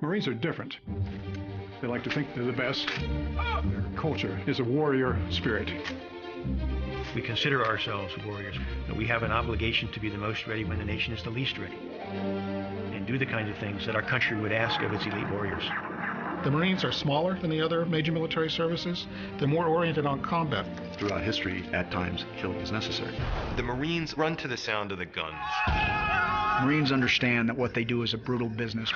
Marines are different. They like to think they're the best. Their culture is a warrior spirit. We consider ourselves warriors, that we have an obligation to be the most ready when the nation is the least ready, and do the kind of things that our country would ask of its elite warriors. The Marines are smaller than the other major military services. They're more oriented on combat. Throughout history, at times, killing is necessary. The Marines run to the sound of the guns. Marines understand that what they do is a brutal business,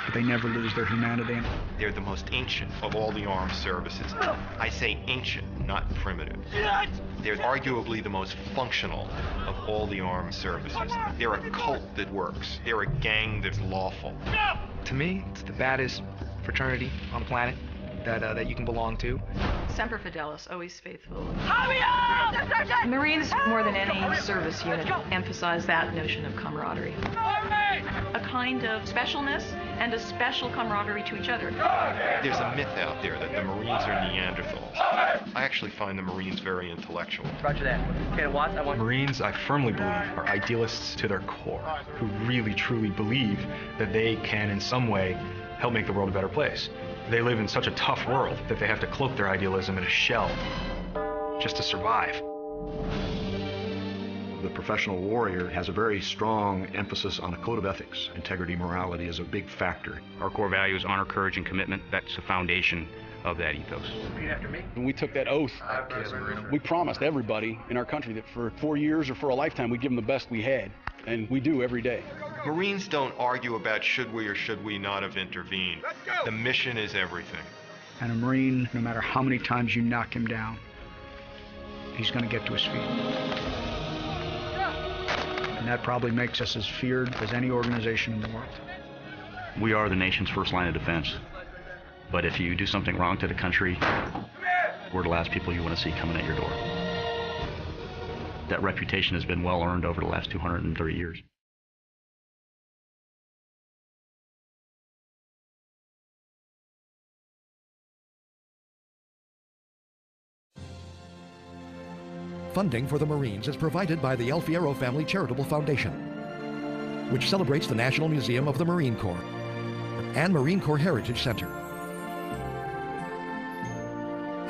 but they never lose their humanity. They're the most ancient of all the armed services. I say ancient, not primitive. They're arguably the most functional of all the armed services. They're a cult that works. They're a gang that's lawful. To me, it's the baddest fraternity on the planet that you can belong to. Semper Fidelis, always faithful. Marines, more than any service unit, emphasize that notion of camaraderie. A kind of specialness and a special camaraderie to each other. There's a myth out there that the Marines are Neanderthals. I actually find the Marines very intellectual. Roger that. Okay, Watts, I want... Marines, I firmly believe, are idealists to their core, who really, truly believe that they can, in some way, help make the world a better place. They live in such a tough world that they have to cloak their idealism in a shell just to survive. The professional warrior has a very strong emphasis on a code of ethics. Integrity, morality is a big factor. Our core values, honor, courage, and commitment. That's the foundation of that ethos. Repeat after me. When we took that oath, we promised everybody in our country that for 4 years or for a lifetime, we'd give them the best we had. And we do every day. Marines don't argue about should we or should we not have intervened. The mission is everything. And a Marine, no matter how many times you knock him down, he's going to get to his feet. And that probably makes us as feared as any organization in the world. We are the nation's first line of defense. But if you do something wrong to the country, we're the last people you want to see coming at your door. That reputation has been well earned over the last 230 years. Funding for the Marines is provided by the El Fierro Family Charitable Foundation, which celebrates the National Museum of the Marine Corps and Marine Corps Heritage Center,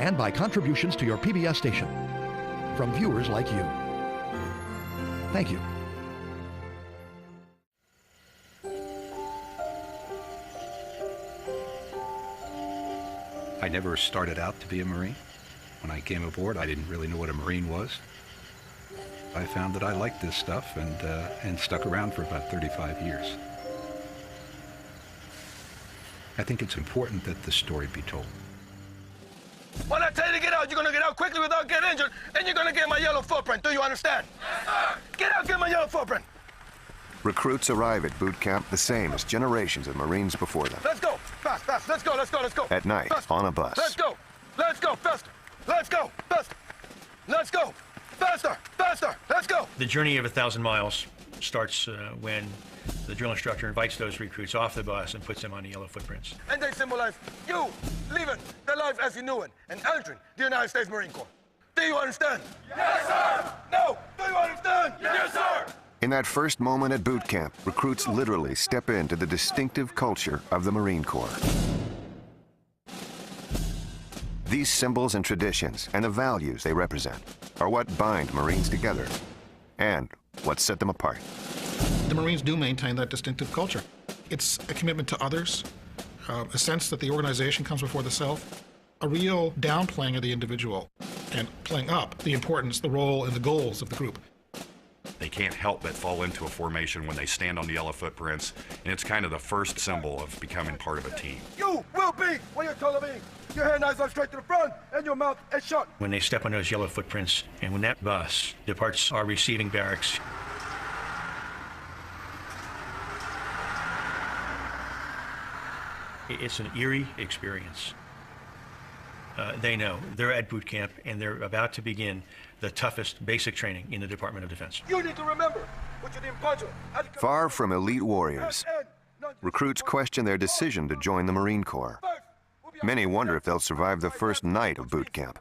and by contributions to your PBS station from viewers like you. Thank you. I never started out to be a Marine. When I came aboard, I didn't really know what a Marine was. I found that I liked this stuff and stuck around for about 35 years. I think it's important that the story be told. When I tell you to get out, you're gonna get out quickly without getting injured, and you're gonna get my yellow footprint. Do you understand? Yes, sir. Get out, get my yellow footprint. Recruits arrive at boot camp the same as generations of Marines before them. Let's go, fast, fast, let's go, let's go, let's go. At night, faster. on a bus. Let's go, faster. Let's go, faster. Let's go, faster, faster, let's go. The journey of 1,000 miles starts when the drill instructor invites those recruits off the bus and puts them on the yellow footprints. And they symbolize you leaving the life as you knew it and entering the United States Marine Corps. Do you understand? Yes, sir! No! Do you understand? Yes, sir! In that first moment at boot camp, recruits literally step into the distinctive culture of the Marine Corps. These symbols and traditions and the values they represent are what bind Marines together and what set them apart. The Marines do maintain that distinctive culture. It's a commitment to others, a sense that the organization comes before the self, a real downplaying of the individual and playing up the importance, the role, and the goals of the group. They can't help but fall into a formation when they stand on the yellow footprints, and it's kind of the first symbol of becoming part of a team. You will be when you're taller than me. Your hair nice up straight to the front, and your mouth is shut. When they step on those yellow footprints, and when that bus departs our receiving barracks, it's an eerie experience. They know they're at boot camp, and they're about to begin the toughest basic training in the Department of Defense. You need to remember what you didn't punch. Far from elite warriors, recruits question their decision to join the Marine Corps. Many wonder if they'll survive the first night of boot camp,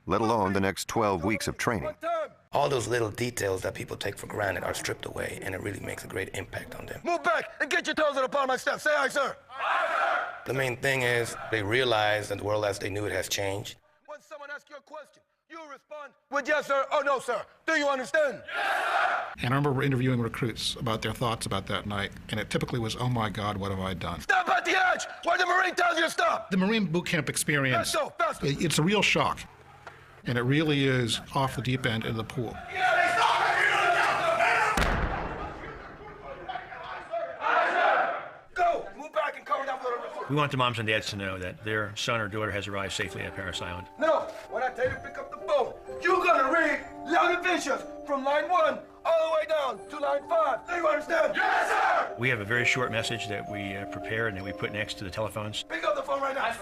let alone the next 12 weeks of training. All those little details that people take for granted are stripped away, and it really makes a great impact on them. Move back and get your toes on the bottom of my steps. Say aye, sir. Aye, sir. The main thing is they realize that the world as they knew it has changed. When someone asks you a question, you respond with yes, sir, or no, sir. Do you understand? Yes, sir! And I remember interviewing recruits about their thoughts about that night, and it typically was, oh my God, what have I done? Stop at the edge where the Marine tells you to stop! The Marine boot camp experience, it's a real shock, and it really is off the deep end into the pool. Go! Move back and cover that little recruit. We want the moms and dads to know that their son or daughter has arrived safely at Parris Island. No, when I tell you to pick up the phone, you're gonna read loud and vicious from line 1 all the way down to line 5. Do you understand? Yes, sir! We have a very short message that we prepare and that we put next to the telephones. Pick up the phone right now.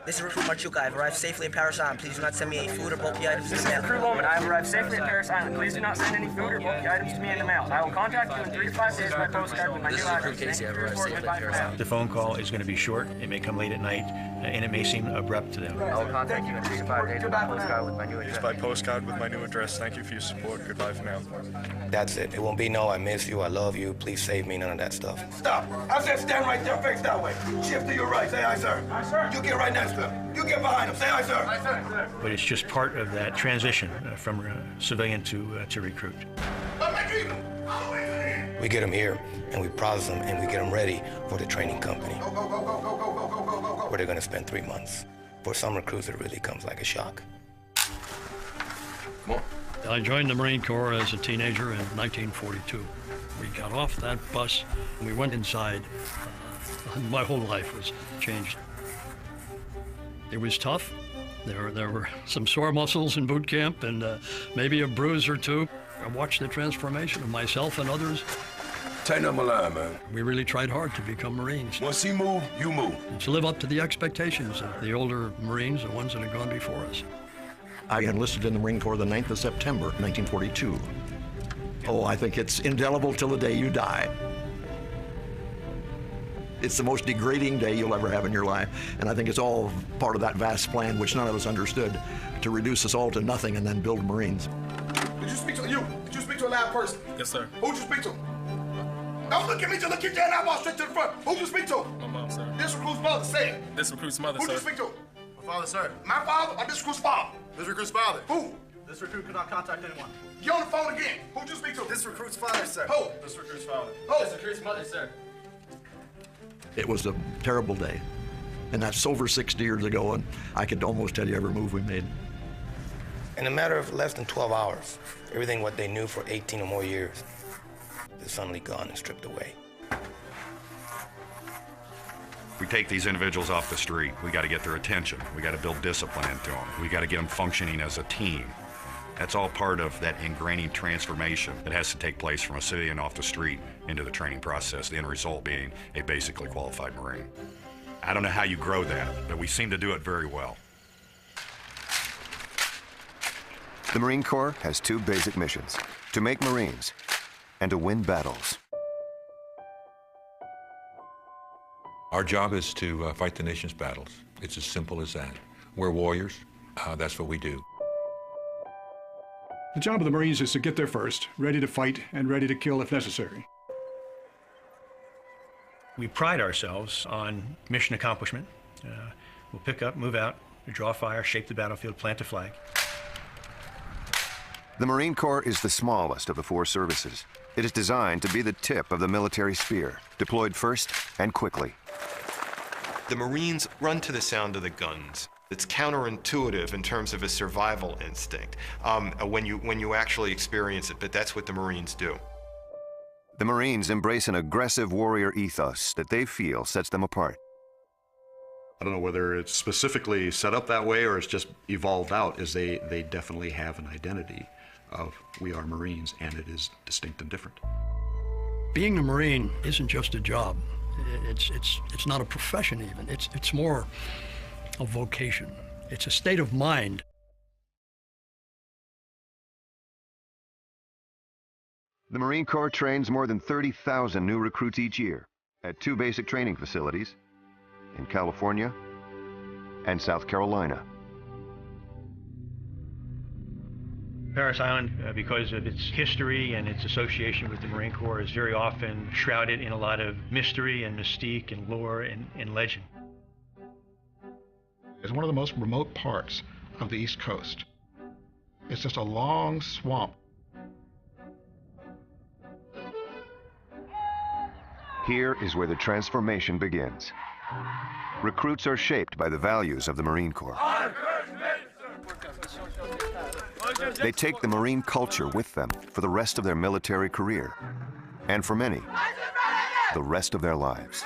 This is Recruit Marchuka. I've arrived safely at Parris Island. Please do not send me any food or bulky items in the mail. Recruit Loman, I have arrived safely at Parris Island. Please do not send any food or bulky items to me in the mail. I will contact you in 3 to 5 days by postcard with my new address. Casey. I've arrived safely at Parris Island. The phone call is going to be short. It may come late at night, and it may seem abrupt to them. I will contact you in 3 to 5 days by postcard with my new address. By postcard with my new address. Thank you for your support. Goodbye for now. That's it. It won't be no, I miss you, I love you, please save me, none of that stuff. Stop! I said stand right there, face that way. Shift to your right, say aye, sir. Aye, sir. You get right next to him. You get behind him, say aye, sir. Aye, sir. But it's just part of that transition from civilian to recruit. We get them here, and we process them, and we get them ready for the training company, where they're going to spend 3 months. For some recruits, it really comes like a shock. Come on. I joined the Marine Corps as a teenager in 1942. We got off that bus and we went inside. My whole life was changed. It was tough. There were some sore muscles in boot camp and maybe a bruise or two. I watched the transformation of myself and others. Tighten up my line, man. We really tried hard to become Marines. Once he moved, you move. And to live up to the expectations of the older Marines, the ones that had gone before us. I enlisted in the Marine Corps the 9th of September, 1942. Oh, I think it's indelible till the day you die. It's the most degrading day you'll ever have in your life, and I think it's all part of that vast plan, which none of us understood, to reduce us all to nothing and then build Marines. Did you speak to you? Did you speak to a loud person? Yes, sir. Who'd you speak to? Don't look at me, just look at your eyeball straight to the front. Who'd you speak to? My mom, sir. This recruit's mother, say it. This recruit's mother, Who'd sir. you speak to? My father, sir. My father or this recruit's father? This recruit's father. Who? This recruit could not contact anyone. You on the phone again. Who'd you speak to? This recruit's father, sir. Who? This recruit's father. Who? This recruit's mother, sir. It was a terrible day, and that's over 60 years ago, and I could almost tell you every move we made. In a matter of less than 12 hours, everything what they knew for 18 or more years is suddenly gone and stripped away. We take these individuals off the street. We got to get their attention. We got to build discipline into them. We got to get them functioning as a team. That's all part of that ingraining transformation that has to take place from a civilian off the street into the training process, the end result being a basically qualified Marine. I don't know how you grow that, but we seem to do it very well. The Marine Corps has 2 basic missions: to make Marines and to win battles. Our job is to fight the nation's battles. It's as simple as that. We're warriors. That's what we do. The job of the Marines is to get there first, ready to fight and ready to kill if necessary. We pride ourselves on mission accomplishment. We'll pick up, move out, draw fire, shape the battlefield, plant a flag. The Marine Corps is the smallest of the 4 services. It is designed to be the tip of the military spear, deployed first and quickly. The Marines run to the sound of the guns. It's counterintuitive in terms of a survival instinct when you actually experience it, but that's what the Marines do. The Marines embrace an aggressive warrior ethos that they feel sets them apart. I don't know whether it's specifically set up that way or it's just evolved out, as they definitely have an identity of we are Marines, and it is distinct and different. Being a Marine isn't just a job. It's not a profession even. It's more a vocation. It's a state of mind. The Marine Corps trains more than 30,000 new recruits each year at 2 basic training facilities in California and South Carolina. Parris Island, because of its history and its association with the Marine Corps, is very often shrouded in a lot of mystery and mystique and lore and legend. It's one of the most remote parts of the East Coast. It's just a long swamp. Here is where the transformation begins. Recruits are shaped by the values of the Marine Corps. They take the Marine culture with them for the rest of their military career, and for many, the rest of their lives.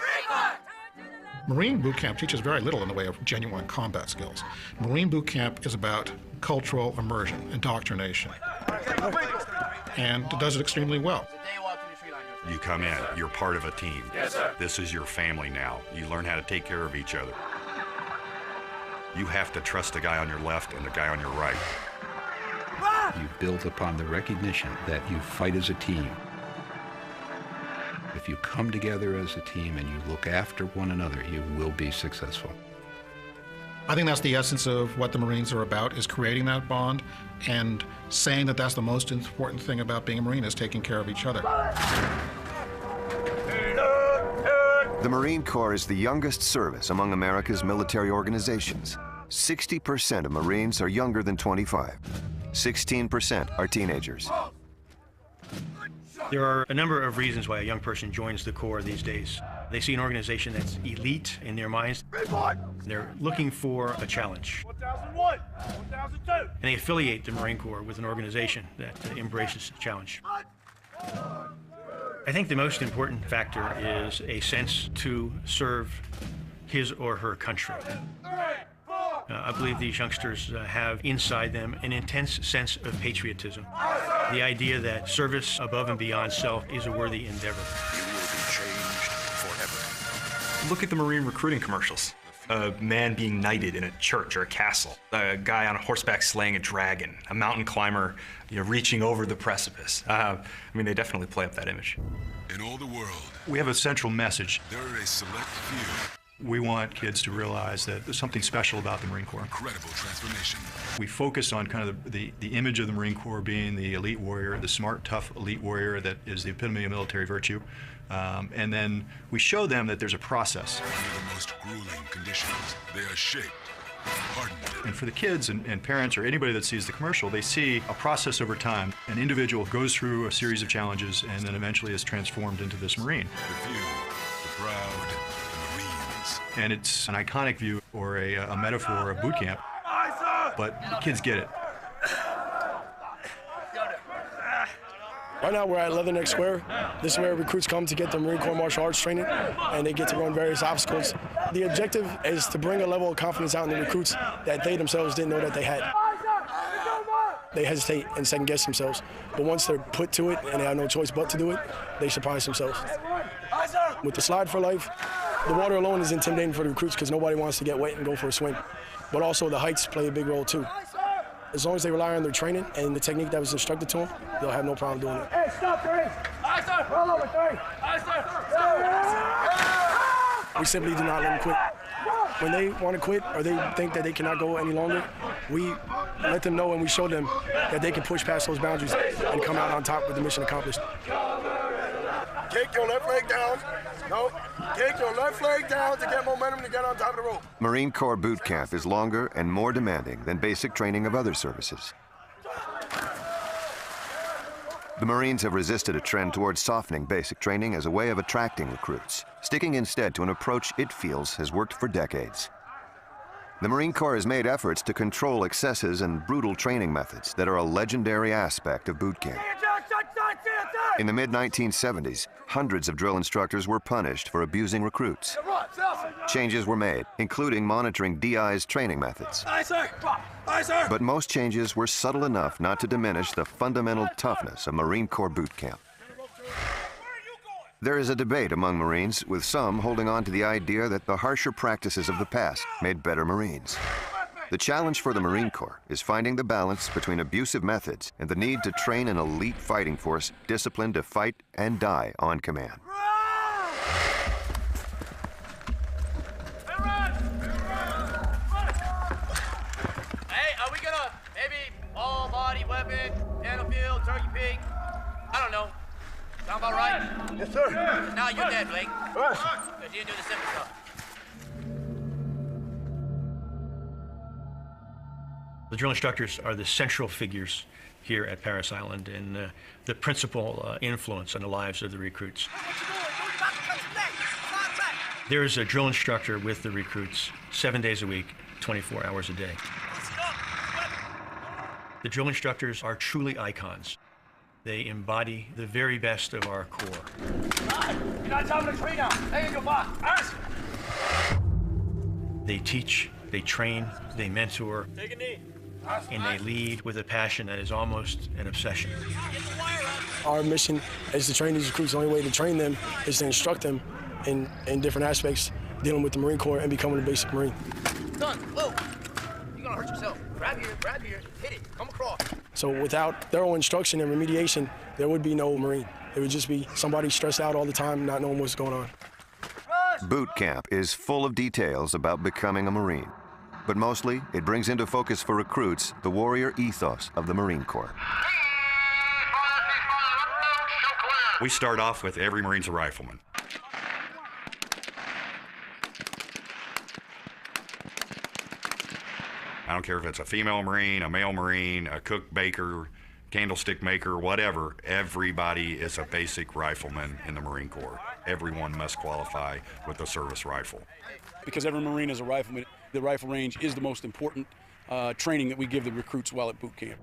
Marine boot camp teaches very little in the way of genuine combat skills. Marine boot camp is about cultural immersion, indoctrination, and it does it extremely well. You come in, you're part of a team. Yes, sir. This is your family now. You learn how to take care of each other. You have to trust the guy on your left and the guy on your right. You build upon the recognition that you fight as a team. If you come together as a team and you look after one another, you will be successful. I think that's the essence of what the Marines are about, is creating that bond and saying that that's the most important thing about being a Marine, is taking care of each other. The Marine Corps is the youngest service among America's military organizations. 60% of Marines are younger than 25. 16% are teenagers. There are a number of reasons why a young person joins the Corps these days. They see an organization that's elite in their minds. They're looking for a challenge. 1001, 1002. And they affiliate the Marine Corps with an organization that embraces the challenge. I think the most important factor is a sense to serve his or her country. I believe these youngsters have inside them an intense sense of patriotism. The idea that service above and beyond self is a worthy endeavor. You will be changed forever. Look at the Marine recruiting commercials. A man being knighted in a church or a castle. A guy on a horseback slaying a dragon. A mountain climber, reaching over the precipice. I mean, they definitely play up that image. In all the world, We have a central message. there are a select few. We want kids to realize that there's something special about the Marine Corps. Incredible transformation. We focus on kind of the image of the Marine Corps being the elite warrior, the smart, tough elite warrior that is the epitome of military virtue. And then we show them that there's a process. Under the most grueling conditions, they are shaped, hardened. And for the kids and parents or anybody that sees the commercial, they see a process over time. An individual goes through a series of challenges and then eventually is transformed into this Marine. The few, the proud, the Marines. And it's an iconic view or a metaphor of boot camp, but kids get it. Right now we're at Leatherneck Square. This is where recruits come to get their Marine Corps martial arts training, and they get to run various obstacles. The objective is to bring a level of confidence out in the recruits that they themselves didn't know that they had. They hesitate and second guess themselves, but once they're put to it and they have no choice but to do it, they surprise themselves. With the slide for life, the water alone is intimidating for the recruits because nobody wants to get wet and go for a swim. But also the heights play a big role too. As long as they rely on their training and the technique that was instructed to them, they'll have no problem doing it. Hey, stop 3. Aye, sir. Roll over 3. Aye, sir. We simply do not let them quit. When they want to quit or they think that they cannot go any longer, we let them know and we show them that they can push past those boundaries and come out on top with the mission accomplished. Kick your left leg down. No, kick your left leg down to get momentum to get on top of the rope. Marine Corps boot camp is longer and more demanding than basic training of other services. The Marines have resisted a trend towards softening basic training as a way of attracting recruits, sticking instead to an approach it feels has worked for decades. The Marine Corps has made efforts to control excesses and brutal training methods that are a legendary aspect of boot camp. In the mid-1970s, hundreds of drill instructors were punished for abusing recruits. Changes were made, including monitoring DI's training methods. Aye, sir. Aye, sir. But most changes were subtle enough not to diminish the fundamental toughness of Marine Corps boot camp. There is a debate among Marines, with some holding on to the idea that the harsher practices of the past made better Marines. The challenge for the Marine Corps is finding the balance between abusive methods and the need to train an elite fighting force disciplined to fight and die on command. Hey, are we gonna maybe all body, weapon, battlefield, turkey pig. I don't know. Sound about right? Yes, sir. Now you're dead, Blake. Right. Because you didn't do the simple stuff. The drill instructors are the central figures here at Parris Island and the principal influence on the lives of the recruits. There is a drill instructor with the recruits 7 days a week, 24 hours a day. The drill instructors are truly icons. They embody the very best of our Corps. You're not top of the tree now. Hey, your box. They teach, they train, they mentor, Take a knee. and they lead with a passion that is almost an obsession. Our mission is to train these recruits. The only way to train them is to instruct them in different aspects, dealing with the Marine Corps and becoming a basic Marine. Son, whoa. You're going to hurt yourself. Grab here, hit it, come across. So without thorough instruction and remediation, there would be no Marine. It would just be somebody stressed out all the time, not knowing what's going on. Boot camp is full of details about becoming a Marine, but mostly it brings into focus for recruits the warrior ethos of the Marine Corps. We start off with every Marine's a rifleman. I don't care if it's a female Marine, a male Marine, a cook, baker, candlestick maker, whatever. Everybody is a basic rifleman in the Marine Corps. Everyone must qualify with a service rifle. Because every Marine is a rifleman, the rifle range is the most important training that we give the recruits while at boot camp.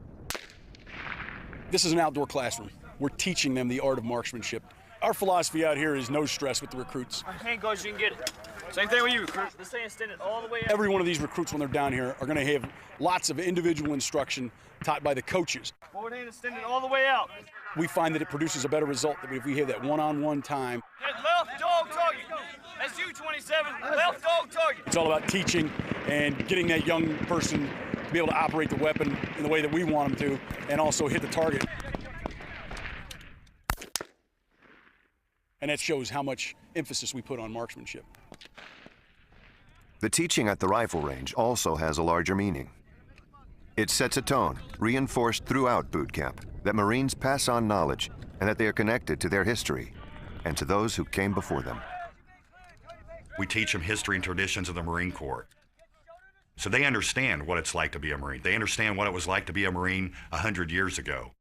This is an outdoor classroom. We're teaching them the art of marksmanship. Our philosophy out here is no stress with the recruits. Hand goes, you can get it. Same thing with you, recruit. This thing is standing all the way up. Every one of these recruits, when they're down here, are going to have lots of individual instruction taught by the coaches. Forward hand is standing all the way out. We find that it produces a better result than if we have that one-on-one time. Hit left dog target. That's you, 27. Left dog target. It's all about teaching and getting that young person to be able to operate the weapon in the way that we want them to, and also hit the target. And that shows how much emphasis we put on marksmanship. The teaching at the rifle range also has a larger meaning. It sets a tone, reinforced throughout boot camp, that Marines pass on knowledge and that they are connected to their history and to those who came before them. We teach them history and traditions of the Marine Corps. So they understand what it's like to be a Marine. They understand what it was like to be a Marine 100 years ago.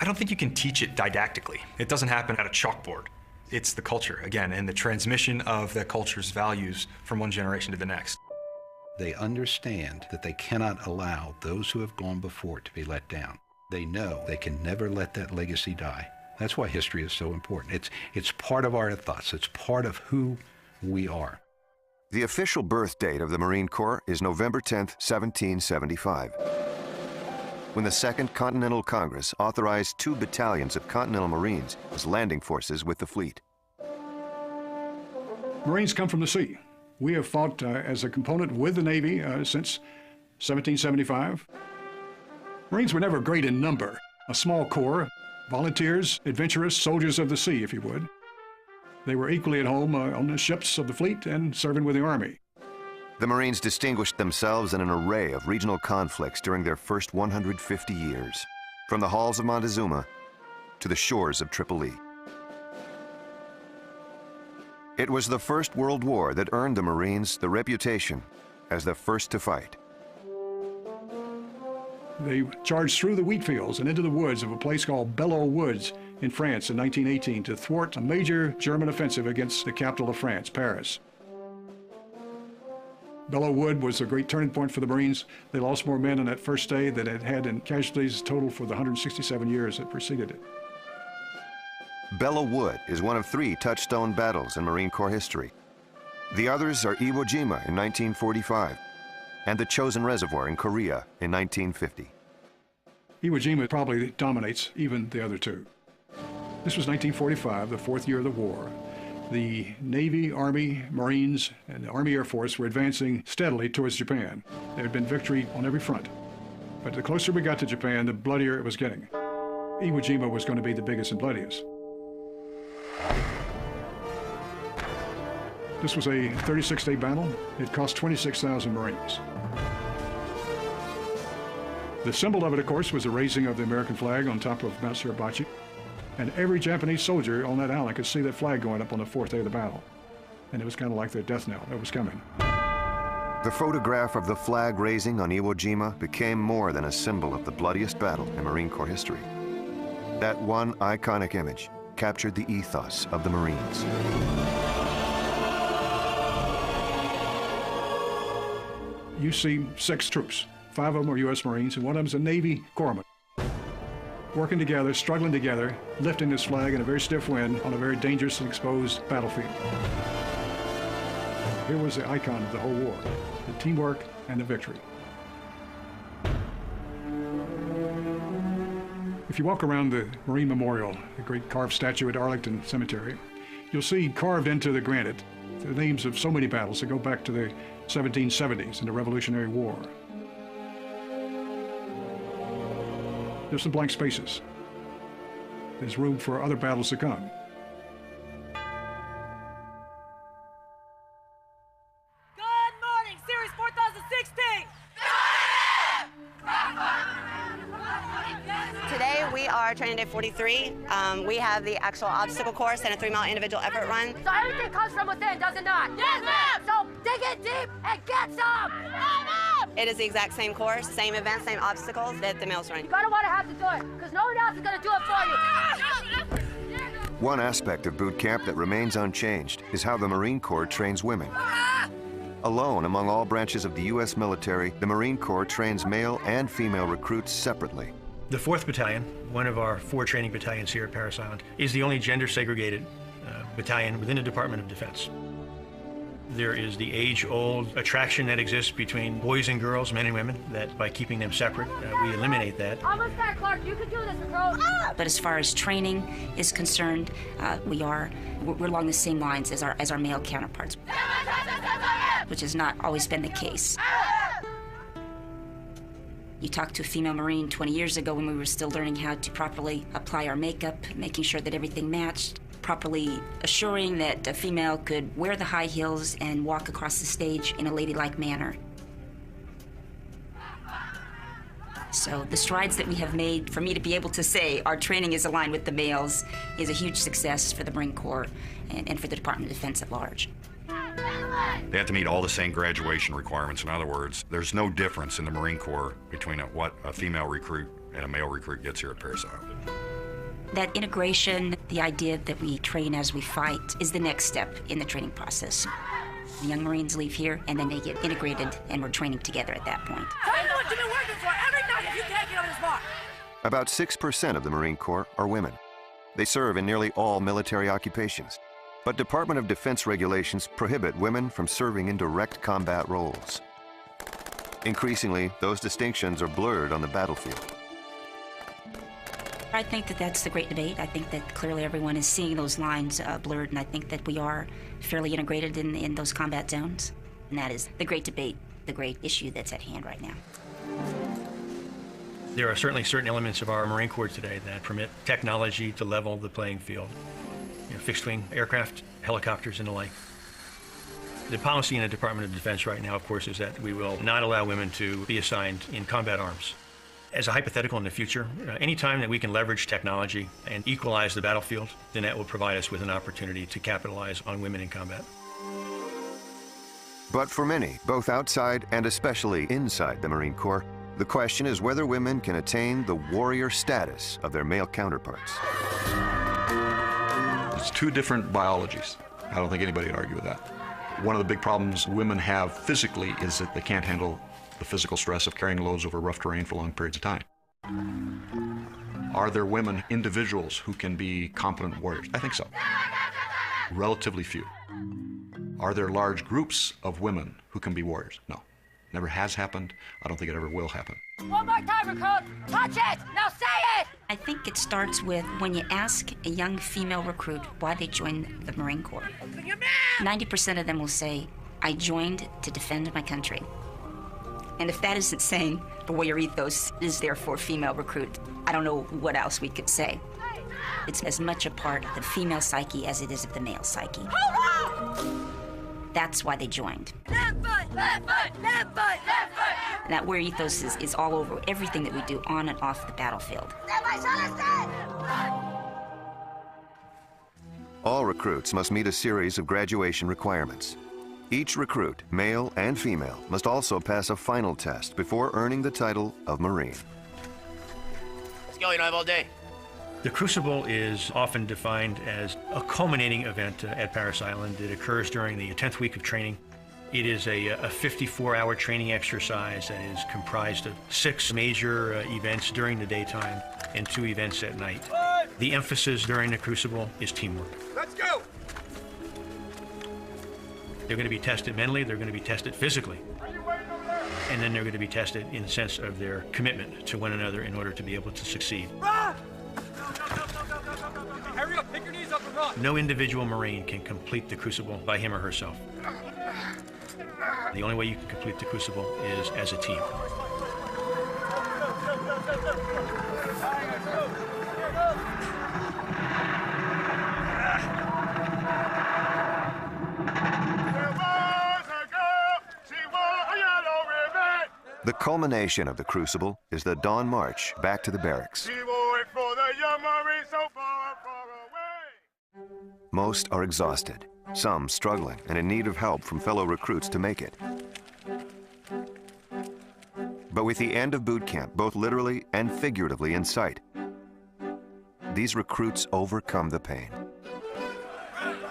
I don't think you can teach it didactically. It doesn't happen at a chalkboard. It's the culture, again, and the transmission of that culture's values from one generation to the next. They understand that they cannot allow those who have gone before to be let down. They know they can never let that legacy die. That's why history is so important. It's part of our ethos. It's part of who we are. The official birth date of the Marine Corps is November 10th, 1775, when the Second Continental Congress authorized 2 battalions of Continental Marines as landing forces with the fleet. Marines come from the sea. We have fought as a component with the Navy since 1775. Marines were never great in number. A small corps, volunteers, adventurous, soldiers of the sea, if you would. They were equally at home on the ships of the fleet and serving with the Army. The Marines distinguished themselves in an array of regional conflicts during their first 150 years, from the halls of Montezuma to the shores of Tripoli. It was the First World War that earned the Marines the reputation as the first to fight. They charged through the wheat fields and into the woods of a place called Belleau Woods in France in 1918 to thwart a major German offensive against the capital of France, Paris. Belleau Wood was a great turning point for the Marines. They lost more men on that first day than it had in casualties total for the 167 years that preceded it. Belleau Wood is one of 3 touchstone battles in Marine Corps history. The others are Iwo Jima in 1945 and the Chosin Reservoir in Korea in 1950. Iwo Jima probably dominates even the other 2. This was 1945, the 4th year of the war. The Navy, Army, Marines, and the Army Air Force were advancing steadily towards Japan. There had been victory on every front. But the closer we got to Japan, the bloodier it was getting. Iwo Jima was going to be the biggest and bloodiest. This was a 36-day battle. It cost 26,000 Marines. The symbol of it, of course, was the raising of the American flag on top of Mount Suribachi. And every Japanese soldier on that island could see that flag going up on the fourth day of the battle. And it was kind of like their death knell that was coming. The photograph of the flag raising on Iwo Jima became more than a symbol of the bloodiest battle in Marine Corps history. That one iconic image captured the ethos of the Marines. You see 6 troops. 5 of them are U.S. Marines, and one of them is a Navy corpsman. Working together, struggling together, lifting this flag in a very stiff wind on a very dangerous and exposed battlefield. Here was the icon of the whole war, the teamwork and the victory. If you walk around the Marine Memorial, the great carved statue at Arlington Cemetery, you'll see carved into the granite the names of so many battles that go back to the 1770s and the Revolutionary War. There's some blank spaces. There's room for other battles to come. Good morning, Series 4016! Today we are training day 43. We have the actual obstacle course and a 3-mile individual effort run. So everything comes from within, does it not? Yes, ma'am! So dig it deep and get some! It is the exact same course, same events, same obstacles that the males run. You're gonna wanna have to do it, because no one else is gonna do it for you. One aspect of boot camp that remains unchanged is how the Marine Corps trains women. Alone among all branches of the U.S. military, the Marine Corps trains male and female recruits separately. The 4th Battalion, one of our 4 training battalions here at Parris Island, is the only gender-segregated battalion within the Department of Defense. There is the age-old attraction that exists between boys and girls, men and women, that by keeping them separate, we eliminate that. Almost there, Clark. You can do this, bro. But as far as training is concerned, we're along the same lines as our male counterparts, which has not always been the case. You talked to a female Marine 20 years ago when we were still learning how to properly apply our makeup, making sure that everything matched, properly assuring that a female could wear the high heels and walk across the stage in a ladylike manner. So the strides that we have made, for me to be able to say our training is aligned with the males, is a huge success for the Marine Corps and for the Department of Defense at large. They have to meet all the same graduation requirements. In other words, there's no difference in the Marine Corps between what a female recruit and a male recruit gets here at Parris Island. That integration, the idea that we train as we fight, is the next step in the training process. The young Marines leave here, and then they get integrated, and we're training together at that point. Tell me what you've been working for every night if you can't get on this bar. About 6% of the Marine Corps are women. They serve in nearly all military occupations. But Department of Defense regulations prohibit women from serving in direct combat roles. Increasingly, those distinctions are blurred on the battlefield. I think that that's the great debate. I think that clearly everyone is seeing those lines blurred, and I think that we are fairly integrated in those combat zones. And that is the great debate, the great issue that's at hand right now. There are certainly certain elements of our Marine Corps today that permit technology to level the playing field. Fixed-wing aircraft, helicopters, and the like. The policy in the Department of Defense right now, of course, is that we will not allow women to be assigned in combat arms. As a hypothetical in the future, any time that we can leverage technology and equalize the battlefield, then that will provide us with an opportunity to capitalize on women in combat. But for many, both outside and especially inside the Marine Corps, the question is whether women can attain the warrior status of their male counterparts. It's 2 different biologies. I don't think anybody would argue with that. One of the big problems women have physically is that they can't handle the physical stress of carrying loads over rough terrain for long periods of time. Are there women, individuals, who can be competent warriors? I think so. Relatively few. Are there large groups of women who can be warriors? No. Never has happened. I don't think it ever will happen. One more time, recruit. Touch it. Now say it. I think it starts with when you ask a young female recruit why they joined the Marine Corps. 90% of them will say, I joined to defend my country. And if that isn't saying the warrior ethos is there for a female recruit, I don't know what else we could say. It's as much a part of the female psyche as it is of the male psyche. That's why they joined. Left foot, left foot, left foot, left foot. That warrior ethos is all over everything that we do on and off the battlefield. All recruits must meet a series of graduation requirements. Each recruit, male and female, must also pass a final test before earning the title of Marine. Let's go, you don't have all day. The Crucible is often defined as a culminating event at Parris Island. It occurs during the 10th week of training. It is a 54-hour training exercise that is comprised of 6 major events during the daytime and 2 events at night. The emphasis during the Crucible is teamwork. Let's go! They're going to be tested mentally, they're going to be tested physically, and then they're going to be tested in the sense of their commitment to one another in order to be able to succeed. Hurry up, pick your knees up and run. No individual Marine can complete the Crucible by him or herself. The only way you can complete the Crucible is as a team. The culmination of the Crucible is the dawn march back to the barracks. Most are exhausted, some struggling and in need of help from fellow recruits to make it. But with the end of boot camp, both literally and figuratively in sight, these recruits overcome the pain.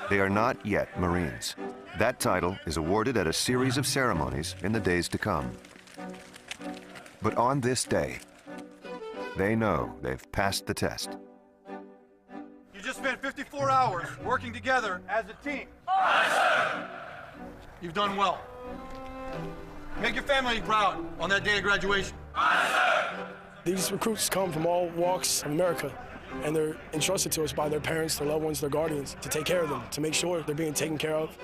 They are not yet Marines. That title is awarded at a series of ceremonies in the days to come. But on this day, they know they've passed the test. You just spent 54 hours working together as a team. You've done well. Make your family proud on that day of graduation. These recruits come from all walks of America, and they're entrusted to us by their parents, their loved ones, their guardians, to take care of them, to make sure they're being taken care of.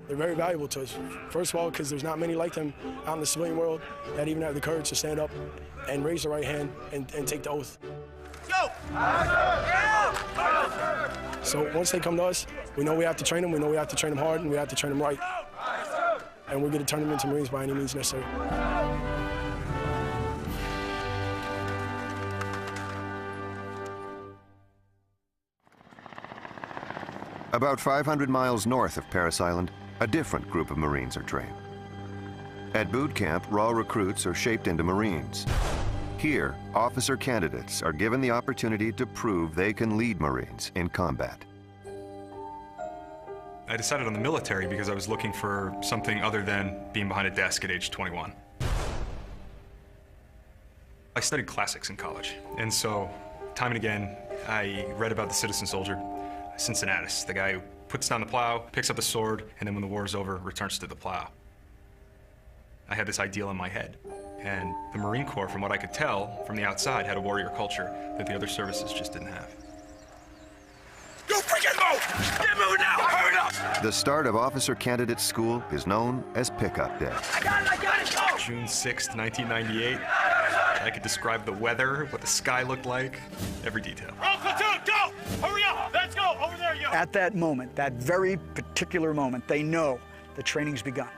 They're very valuable to us. First of all, because there's not many like them out in the civilian world that even have the courage to stand up and raise the right hand and take the oath. Go! So once they come to us, we know we have to train them, we know we have to train them hard, and we have to train them right. And we're going to turn them into Marines by any means necessary. About 500 miles north of Parris Island, a different group of Marines are trained. At boot camp, raw recruits are shaped into Marines. Here, officer candidates are given the opportunity to prove they can lead Marines in combat. I decided on the military because I was looking for something other than being behind a desk at age 21. I studied classics in college, and so time and again, I read about the citizen soldier, Cincinnatus, the guy who puts down the plow, picks up a sword, and then when the war's over, returns to the plow. I had this ideal in my head, and the Marine Corps, from what I could tell from the outside, had a warrior culture that the other services just didn't have. Go freaking move! Get moving now! Hurry up! The start of officer candidate school is known as pickup day. I got it, go! June 6th, 1998. I could describe the weather, what the sky looked like, every detail. Roll platoon, go! Hurry up! Let's go! Over there, you! At that moment, that very particular moment, they know the training's begun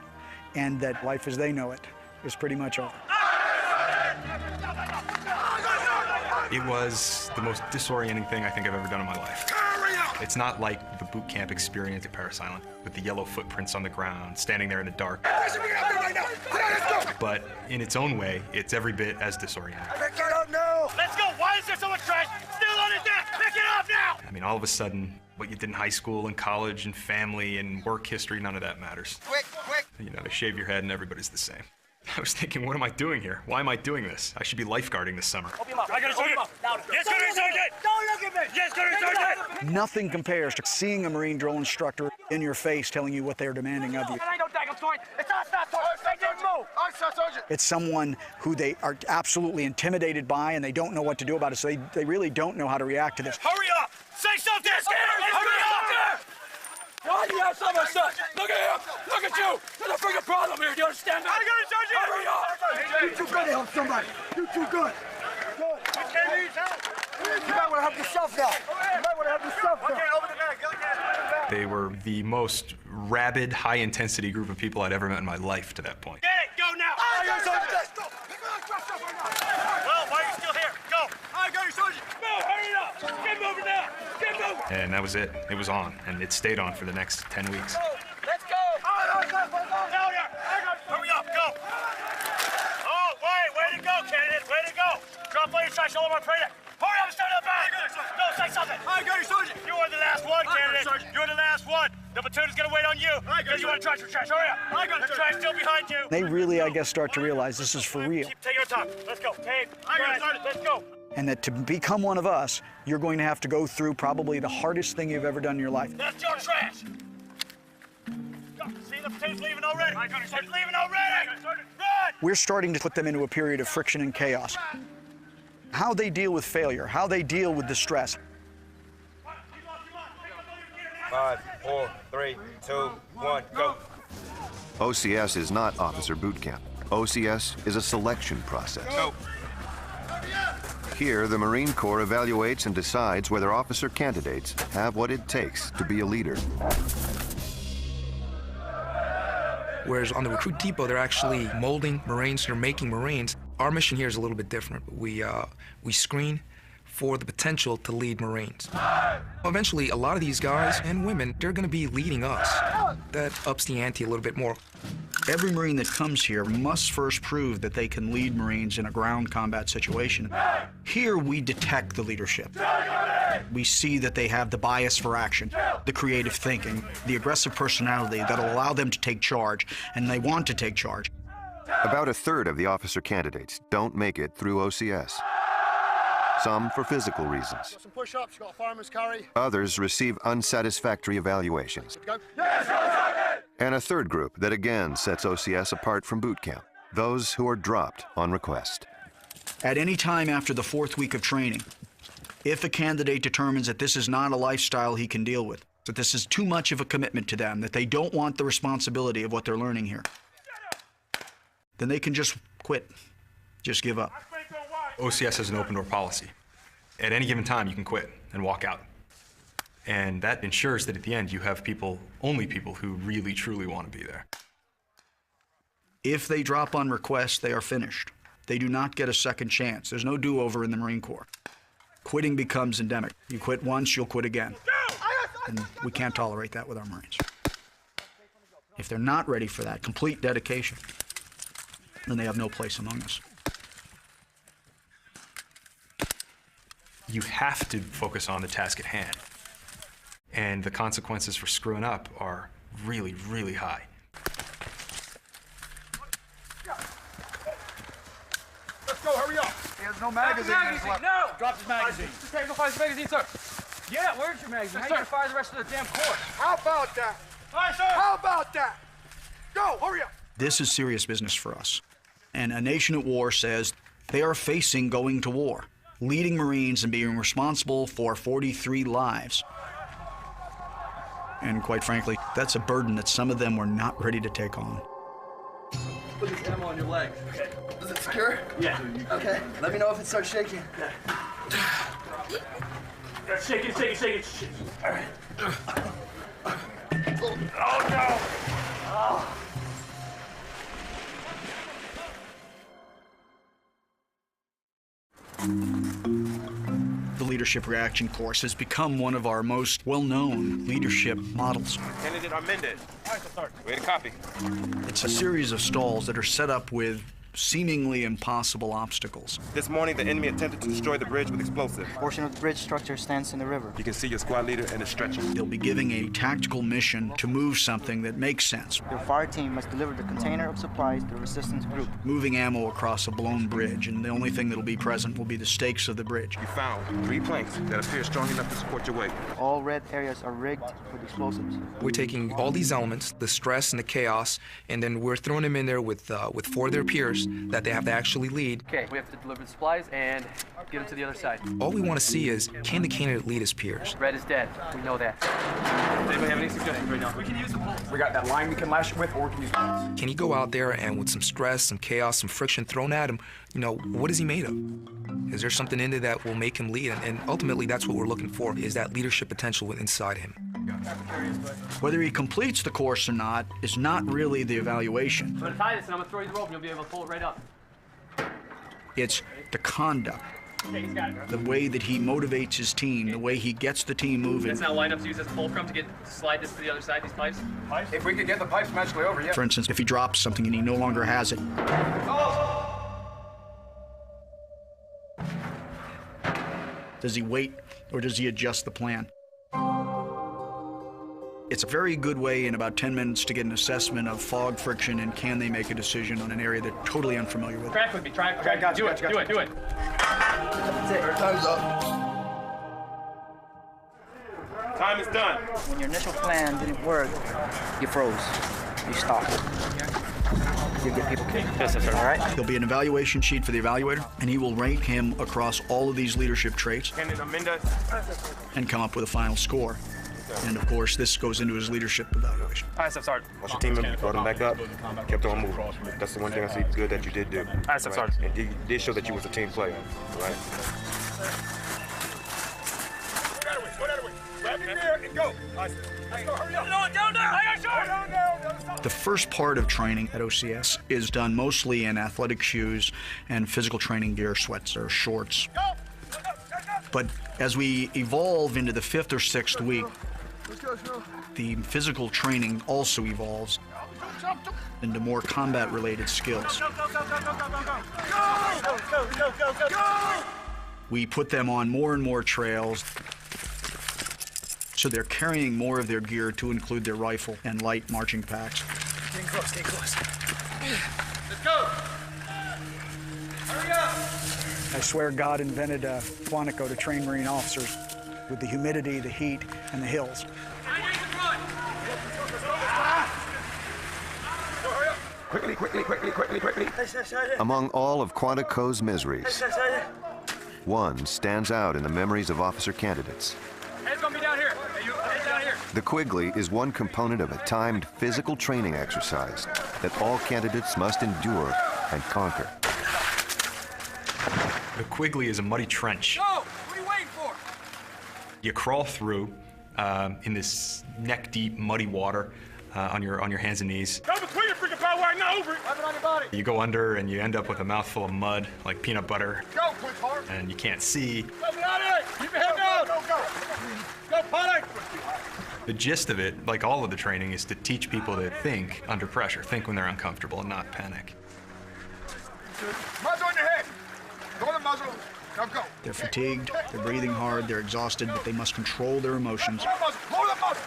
and that life as they know it is pretty much over. It was the most disorienting thing I think I've ever done in my life. It's not like the boot camp experience at Parris Island with the yellow footprints on the ground, standing there in the dark. But in its own way, it's every bit as disorienting. Pick it up now! Let's go! Why is there so much trash still on his desk? Pick it up now! I mean, all of a sudden, what you did in high school and college and family and work history, none of that matters. Quick, quick! You know, they shave your head and everybody's the same. I was thinking, what am I doing here? Why am I doing this? I should be lifeguarding this summer. Open him up. I gotta show him up. Yes, Colonel Sergeant! Don't look at me! Yes, Colonel Sergeant! Nothing compares to seeing a Marine drill instructor in your face telling you what they're demanding of you. I don't think I'm sorry. It's us, not sorry. They didn't move. I'm Sergeant! It's someone who they are absolutely intimidated by and they don't know what to do about it, so they really don't know how to react to this. Hurry up! Say something! Hurry up! Why do you have so much stuff? Look at him! Look at you! There's a freaking problem here. Do you understand me? I got it, Sergeant! Hurry up! You too good to help somebody. You too good. You can't use help. You might want to help yourself now. You might want to help yourself now. Okay, open the bag. They were the most rabid, high-intensity group of people I'd ever met in my life to that point. Get it! Go! go now. I got your sergeant. Go. Well, why are you still here? Go. I got your sergeant. No, hurry up. Get moving now. Get moving. And that was it. It was on, and it stayed on for the next 10 weeks. Let's go. Down here. Hurry up. Go. Oh, way to go, candidate. Way to go. Drop all your tracks all over my parade. Hurry up and start up back. Go, say something. I got your sergeant. You are the last one, candidate. You're the last one. The platoon is going to wait on you. Because you want to trash your trash. Hurry up. I got the trash still behind you. They really, I guess, start to realize this is for real. Keep taking your time. Let's go. Tape. I got it, sergeant. Let's go. And that to become one of us, you're going to have to go through probably the hardest thing you've ever done in your life. That's your trash. Go. See, the platoon's leaving already. I got it, sergeant. Leaving already. Run. We're starting to put them into a period of friction and chaos. How they deal with failure, how they deal with distress. 5, 4, 3, 2, 1, go. OCS is not officer boot camp. OCS is a selection process. Go. Here, the Marine Corps evaluates and decides whether officer candidates have what it takes to be a leader. Whereas on the recruit depot, they're actually molding Marines, they're making Marines. Our mission here is a little bit different. We screen for the potential to lead Marines. Eventually, a lot of these guys and women, they're going to be leading us. That ups the ante a little bit more. Every Marine that comes here must first prove that they can lead Marines in a ground combat situation. Here, we detect the leadership. We see that they have the bias for action, the creative thinking, the aggressive personality that'll allow them to take charge, and they want to take charge. About a third of the officer candidates don't make it through OCS. Some for physical reasons. Some push-ups, got a fireman's carry. Others receive unsatisfactory evaluations. And a third group that again sets OCS apart from boot camp, those who are dropped on request. At any time after the 4th week of training, if a candidate determines that this is not a lifestyle he can deal with, that this is too much of a commitment to them, that they don't want the responsibility of what they're learning here, then they can just quit, just give up. OCS has an open door policy. At any given time, you can quit and walk out. And that ensures that at the end, you have people, only people who really, truly want to be there. If they drop on request, they are finished. They do not get a second chance. There's no do-over in the Marine Corps. Quitting becomes endemic. You quit once, you'll quit again. And we can't tolerate that with our Marines. If they're not ready for that complete dedication, then they have no place among us. You have to focus on the task at hand. And the consequences for screwing up are really, really high. Let's go, hurry up. He has no magazine. No! Drop his magazine. Just take go find his magazine, sir. Yeah, where's your magazine? How you gonna fire the rest of the damn course? How about that? Hi, sir! How about that? Go, hurry up. This is serious business for us. And a nation at war says they are facing going to war, leading Marines and being responsible for 43 lives. And quite frankly, that's a burden that some of them were not ready to take on. Put this ammo on your leg. Okay. Is it secure? Yeah. Okay. Let me know if it starts shaking. Shake it. All right. Oh, no! Oh. The Leadership Reaction Course has become one of our most well-known leadership models. Candidate amended. Way to copy. It's a series of stalls that are set up with seemingly impossible obstacles. This morning, the enemy attempted to destroy the bridge with explosives. A portion of the bridge structure stands in the river. You can see your squad leader and a stretcher. They'll be giving a tactical mission to move something that makes sense. Your fire team must deliver the container of supplies to the resistance group. Moving ammo across a blown bridge, and the only thing that'll be present will be the stakes of the bridge. You found 3 planks that appear strong enough to support your weight. All red areas are rigged with explosives. We're taking all these elements, the stress and the chaos, and then we're throwing them in there with 4 of their peers that they have to actually lead. Okay, we have to deliver the supplies and get them to the other side. All we want to see is, can the candidate lead his peers? Red is dead. We know that. Does anybody have any suggestions right now? We can use the pole. We got that line we can lash it with, or we can use bullets. Can he go out there and with some stress, some chaos, some friction thrown at him, what is he made of? Is there something in there that will make him lead? And ultimately, that's what we're looking for, is that leadership potential inside him. Whether he completes the course or not is not really the evaluation. I'm gonna tie this and I'm gonna throw you the rope and you'll be able to pull it right up. It's the conduct, Okay, he's got it, bro. the way that he motivates his team, the way he gets the team moving. Let's now line up to use this fulcrum to slide this to the other side, these pipes. If we could get the pipes magically over, yeah. For instance, if he drops something and he no longer has it. Does he wait or does he adjust the plan? It's a very good way in about 10 minutes to get an assessment of fog friction and can they make a decision on an area they're totally unfamiliar with. Track with me, try it. Do it. That's it. Time's up. Time is done. When your initial plan didn't work, you froze. You stopped. You get people killed. Yes, sir. All right? There'll be an evaluation sheet for the evaluator, and he will rate him across all of these leadership traits and come up with a final score. And of course, this goes into his leadership evaluation. ISF Sergeant. Once your team brought him back up, kept on moving. That's the one thing I see good that you did do. ISF Sergeant. And you did show that you was a team player, right? The first part of training at OCS is done mostly in athletic shoes and physical training gear, sweats or shorts. But as we evolve into the 5th or 6th week, the physical training also evolves into more combat-related skills. We put them on more and more trails, so they're carrying more of their gear to include their rifle and light marching packs. Stay close, stay close. Let's go. Hurry up. I swear God invented Quantico to train Marine officers with the humidity, the heat, and the hills. Quickly. Among all of Quantico's miseries, one stands out in the memories of officer candidates. Head's gonna be down here. Hey, you, head down here. The Quigley is one component of a timed physical training exercise that all candidates must endure and conquer. The Quigley is a muddy trench. Go! What are you waiting for? You crawl through in this neck-deep, muddy water on your hands and knees. Go between your freaking power right now, over it. Weapon on your body. You go under and you end up with a mouthful of mud, like peanut butter, Go, quick, hard. and you can't see. Weapon on it. Keep your head down. Go, Pollock. The gist of it, like all of the training, is to teach people to think under pressure, think when they're uncomfortable and not panic. Muzzle on your head. Go on the muzzle. Now go. They're fatigued, they're breathing hard, they're exhausted, but they must control their emotions. Hold the muzzle.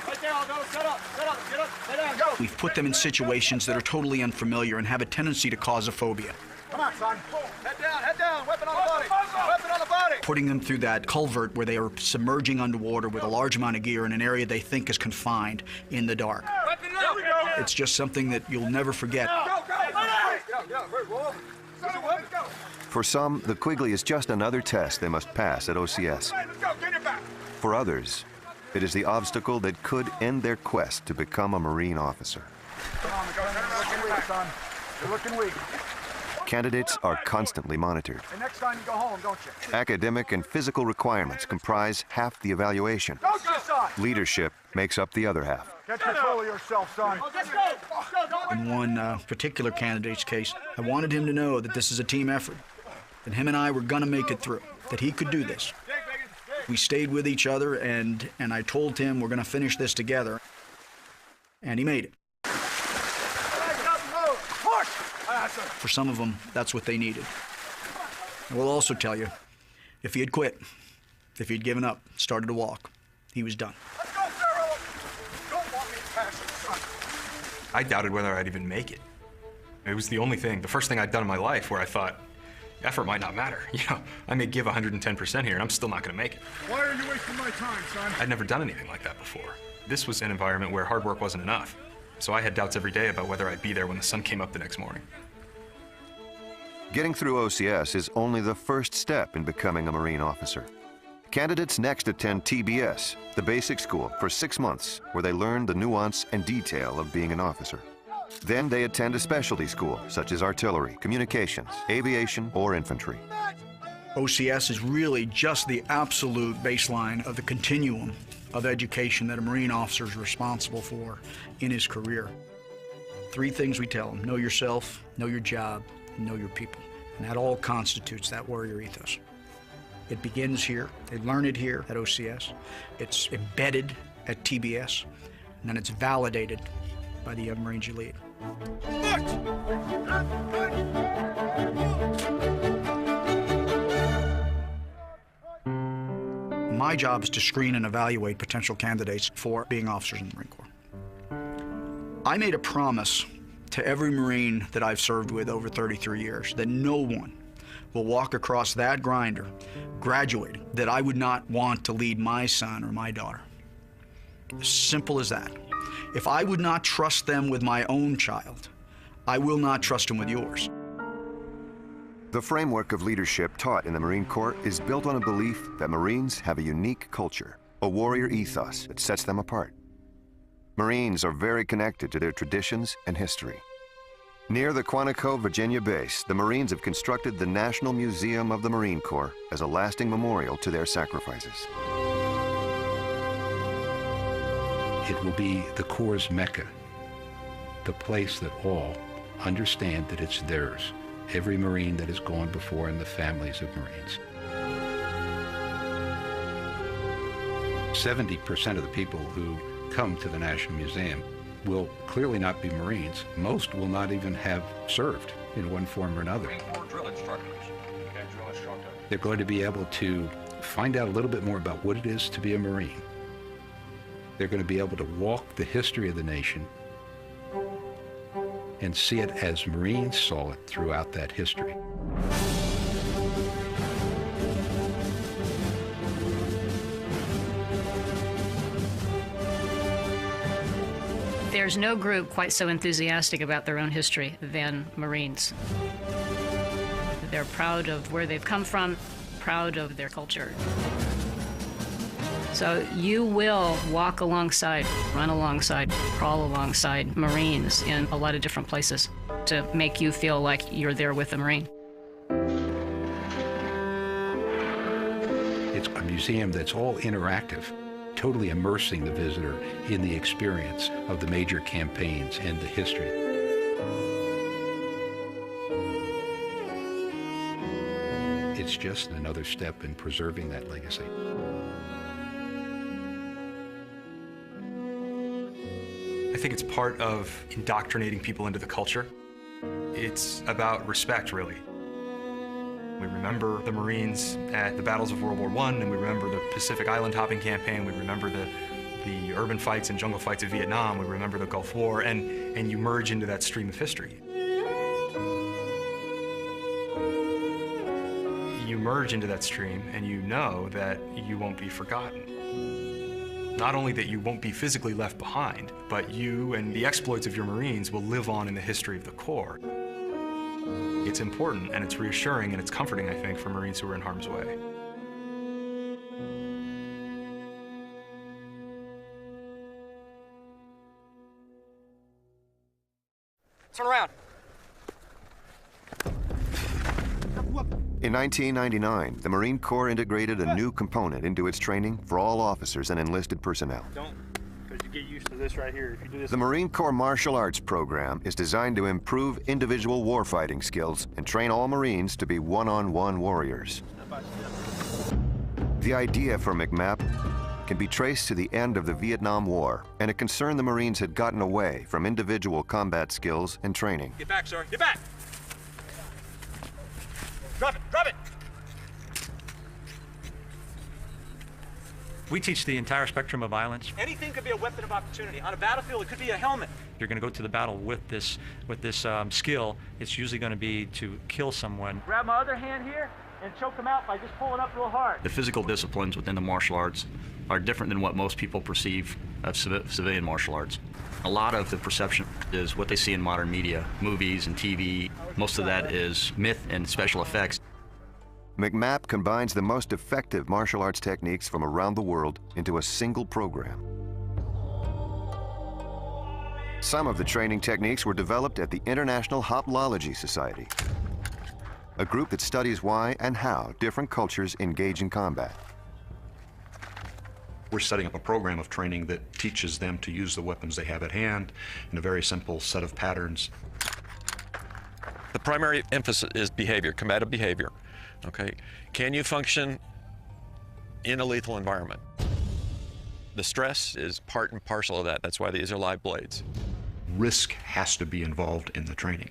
Right there, I'll go. Set up. Get up. Sit down. Go. We've put them in situations that are totally unfamiliar and have a tendency to cause a phobia. Come on, son. Head down. Weapon on the body. Weapon on the body. Putting them through that culvert where they are submerging underwater with a large amount of gear in an area they think is confined in the dark. Weapon up. It's just something that you'll never forget. Go. For some, the Quigley is just another test they must pass at OCS. Let's go. Get it back. For others, it is the obstacle that could end their quest to become a Marine officer. Come on, you're looking weak, son. You're looking weak. Candidates are constantly monitored. And next time you go home, don't you? Academic and physical requirements comprise half the evaluation. Go, son. Leadership makes up the other half. Get control of yourself, son. Let's go. In one particular candidate's case, I wanted him to know that this is a team effort, that him and I were gonna make it through, that he could do this. We stayed with each other, and I told him we're gonna finish this together, and he made it. For some of them, that's what they needed. I will also tell you, if he had quit, if he'd given up, started to walk, he was done. I doubted whether I'd even make it. It was the only thing, the first thing I'd done in my life where I thought, effort might not matter. You know, I may give 110% here and I'm still not gonna make it. Why are you wasting my time, son? I'd never done anything like that before. This was an environment where hard work wasn't enough. So I had doubts every day about whether I'd be there when the sun came up the next morning. Getting through OCS is only the first step in becoming a Marine officer. Candidates next attend TBS, the basic school, for 6 months, where they learn the nuance and detail of being an officer. Then they attend a specialty school, such as artillery, communications, aviation, or infantry. OCS is really just the absolute baseline of the continuum of education that a Marine officer is responsible for in his career. 3 things we tell them: know yourself, know your job, and know your people. And that all constitutes that warrior ethos. It begins here. They learn it here at OCS. It's embedded at TBS, and then it's validated by the Young Marines you lead. My job is to screen and evaluate potential candidates for being officers in the Marine Corps. I made a promise to every Marine that I've served with over 33 years that no one will walk across that grinder graduating that I would not want to lead my son or my daughter. As simple as that. If I would not trust them with my own child, I will not trust them with yours. The framework of leadership taught in the Marine Corps is built on a belief that Marines have a unique culture, a warrior ethos that sets them apart. Marines are very connected to their traditions and history. Near the Quantico, Virginia base, the Marines have constructed the National Museum of the Marine Corps as a lasting memorial to their sacrifices. It will be the Corps' Mecca, the place that all understand that it's theirs. Every Marine that has gone before and the families of Marines. 70% of the people who come to the National Museum will clearly not be Marines. Most will not even have served in one form or another. Drill instructors. Okay, drill instructor. They're going to be able to find out a little bit more about what it is to be a Marine. They're going to be able to walk the history of the nation and see it as Marines saw it throughout that history. There's no group quite so enthusiastic about their own history than Marines. They're proud of where they've come from, proud of their culture. So you will walk alongside, run alongside, crawl alongside Marines in a lot of different places to make you feel like you're there with a Marine. It's a museum that's all interactive, totally immersing the visitor in the experience of the major campaigns and the history. It's just another step in preserving that legacy. I think it's part of indoctrinating people into the culture. It's about respect, really. We remember the Marines at the battles of World War I, and we remember the Pacific Island hopping campaign. We remember the urban fights and jungle fights of Vietnam. We remember the Gulf War, and you merge into that stream of history. You merge into that stream, and you know that you won't be forgotten. Not only that you won't be physically left behind, but you and the exploits of your Marines will live on in the history of the Corps. It's important, and it's reassuring, and it's comforting, I think, for Marines who are in harm's way. Turn around. In 1999, the Marine Corps integrated a new component into its training for all officers and enlisted personnel. Don't, because you get used to this right here. If you do this. The Marine Corps Martial Arts program is designed to improve individual warfighting skills and train all Marines to be one-on-one warriors. The idea for McMap can be traced to the end of the Vietnam War and a concern the Marines had gotten away from individual combat skills and training. Get back, sir. Get back. Drop it. Drop it. We teach the entire spectrum of violence. Anything could be a weapon of opportunity. On a battlefield, it could be a helmet. If you're going to go to the battle with this skill, it's usually going to be to kill someone. Grab my other hand here and choke him out by just pulling up real hard. The physical disciplines within the martial arts are different than what most people perceive of civilian martial arts. A lot of the perception is what they see in modern media, movies and TV. Most of that is myth and special effects. McMap combines the most effective martial arts techniques from around the world into a single program. Some of the training techniques were developed at the International Hoplology Society, a group that studies why and how different cultures engage in combat. We're setting up a program of training that teaches them to use the weapons they have at hand in a very simple set of patterns. The primary emphasis is behavior, combative behavior. Okay, can you function in a lethal environment? The stress is part and parcel of that. That's why these are live blades. Risk has to be involved in the training.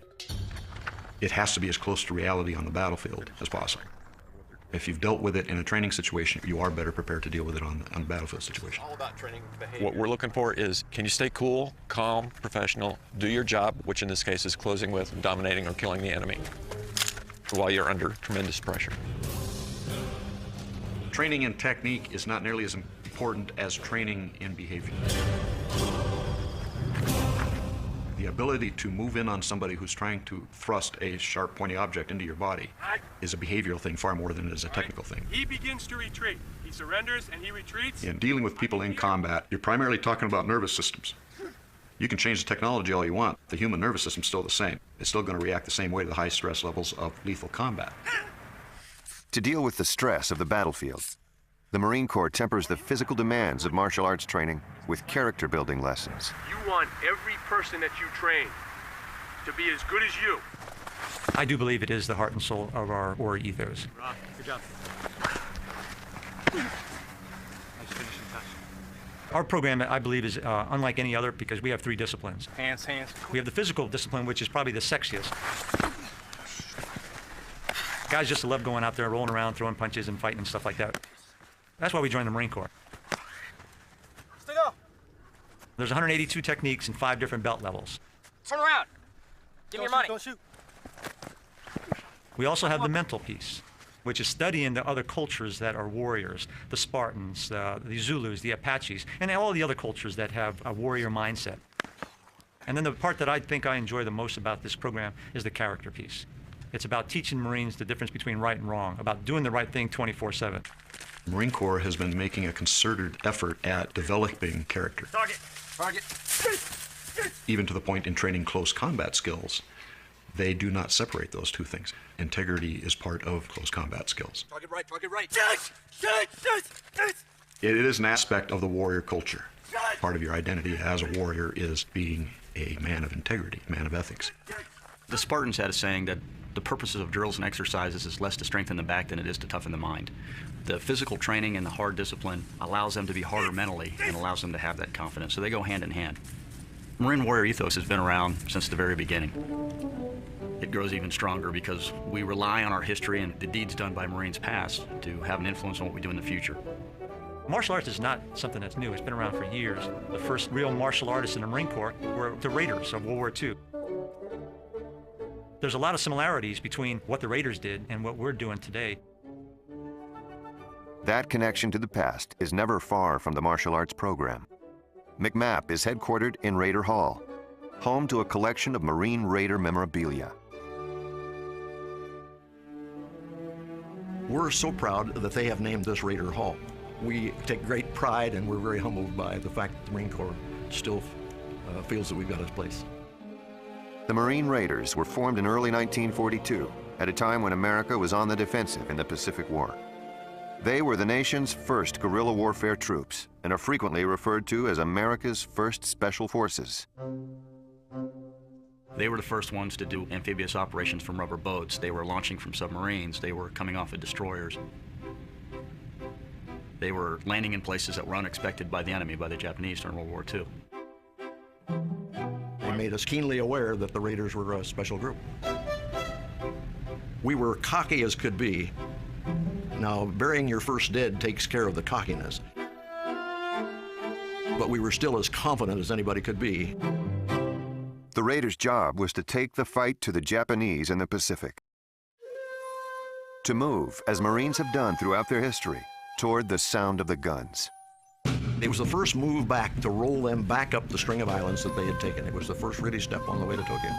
It has to be as close to reality on the battlefield as possible. If you've dealt with it in a training situation, you are better prepared to deal with it on a battlefield situation. All about training behavior. What we're looking for is, can you stay cool, calm, professional, do your job, which in this case is closing with, dominating, or killing the enemy, while you're under tremendous pressure. Training in technique is not nearly as important as training in behavior. The ability to move in on somebody who's trying to thrust a sharp, pointy object into your body is a behavioral thing far more than it is a technical thing. He begins to retreat. He surrenders and he retreats. In dealing with people in combat, you're primarily talking about nervous systems. You can change the technology all you want. The human nervous system's still the same. It's still going to react the same way to the high stress levels of lethal combat. To deal with the stress of the battlefield, the Marine Corps tempers the physical demands of martial arts training with character-building lessons. You want every person that you train to be as good as you. I do believe it is the heart and soul of our warrior ethos. Good job. Nice finishing touch. Our program, I believe, is unlike any other because we have 3 disciplines. Hands. We have the physical discipline, which is probably the sexiest. Guys just love going out there, rolling around, throwing punches and fighting and stuff like that. That's why we joined the Marine Corps. Stick up. There's 182 techniques and 5 different belt levels. Turn around. Give me your money. Go shoot. We also have the mental piece, which is studying the other cultures that are warriors, the Spartans, the Zulus, the Apaches, and all the other cultures that have a warrior mindset. And then the part that I think I enjoy the most about this program is the character piece. It's about teaching Marines the difference between right and wrong, about doing the right thing 24/7. The Marine Corps has been making a concerted effort at developing character. Target. Even to the point in training close combat skills, they do not separate those two things. Integrity is part of close combat skills. Target right. It is an aspect of the warrior culture. Part of your identity as a warrior is being a man of integrity, a man of ethics. The Spartans had a saying that the purposes of drills and exercises is less to strengthen the back than it is to toughen the mind. The physical training and the hard discipline allows them to be harder mentally and allows them to have that confidence. So they go hand in hand. Marine warrior ethos has been around since the very beginning. It grows even stronger because we rely on our history and the deeds done by Marines past to have an influence on what we do in the future. Martial arts is not something that's new. It's been around for years. The first real martial artists in the Marine Corps were the Raiders of World War II. There's a lot of similarities between what the Raiders did and what we're doing today. That connection to the past is never far from the martial arts program. McMap is headquartered in Raider Hall, home to a collection of Marine Raider memorabilia. We're so proud that they have named this Raider Hall. We take great pride and we're very humbled by the fact that the Marine Corps still feels that we've got its place. The Marine Raiders were formed in early 1942, at a time when America was on the defensive in the Pacific War. They were the nation's first guerrilla warfare troops and are frequently referred to as America's first special forces. They were the first ones to do amphibious operations from rubber boats. They were launching from submarines. They were coming off of destroyers. They were landing in places that were unexpected by the enemy, by the Japanese during World War II. They made us keenly aware that the Raiders were a special group. We were cocky as could be. Now, burying your first dead takes care of the cockiness. But we were still as confident as anybody could be. The Raiders' job was to take the fight to the Japanese in the Pacific. To move, as Marines have done throughout their history, toward the sound of the guns. It was the first move back to roll them back up the string of islands that they had taken. It was the first really step on the way to Tokyo.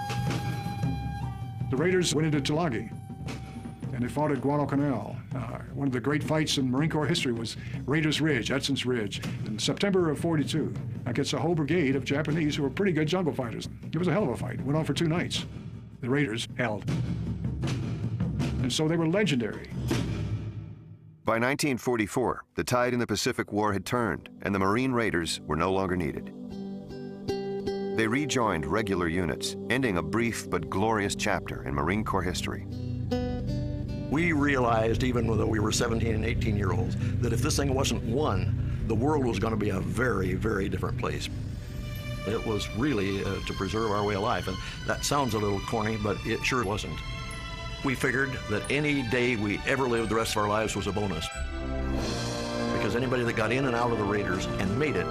The Raiders went into Tulagi, and they fought at Guadalcanal. One of the great fights in Marine Corps history was Raiders Ridge, Edson's Ridge, in September of '42. Against a whole brigade of Japanese who were pretty good jungle fighters. It was a hell of a fight. It went on for 2 nights. The Raiders held. And so they were legendary. By 1944, the tide in the Pacific War had turned, and the Marine Raiders were no longer needed. They rejoined regular units, ending a brief but glorious chapter in Marine Corps history. We realized, even though we were 17 and 18-year-olds, that if this thing wasn't won, the world was going to be a very, very different place. It was really to preserve our way of life, and that sounds a little corny, but it sure wasn't. We figured that any day we ever lived the rest of our lives was a bonus, because anybody that got in and out of the Raiders and made it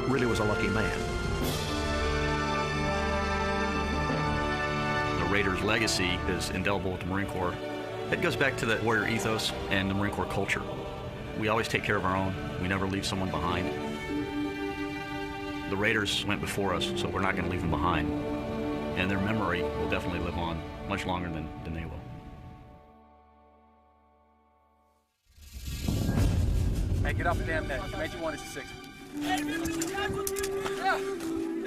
really was a lucky man. The Raiders' legacy is indelible with the Marine Corps. It goes back to the warrior ethos and the Marine Corps culture. We always take care of our own. We never leave someone behind. The Raiders went before us, so we're not going to leave them behind. And their memory will definitely live on much longer than they will. Hey, get off the damn net. Command you 1 is 6. Yeah.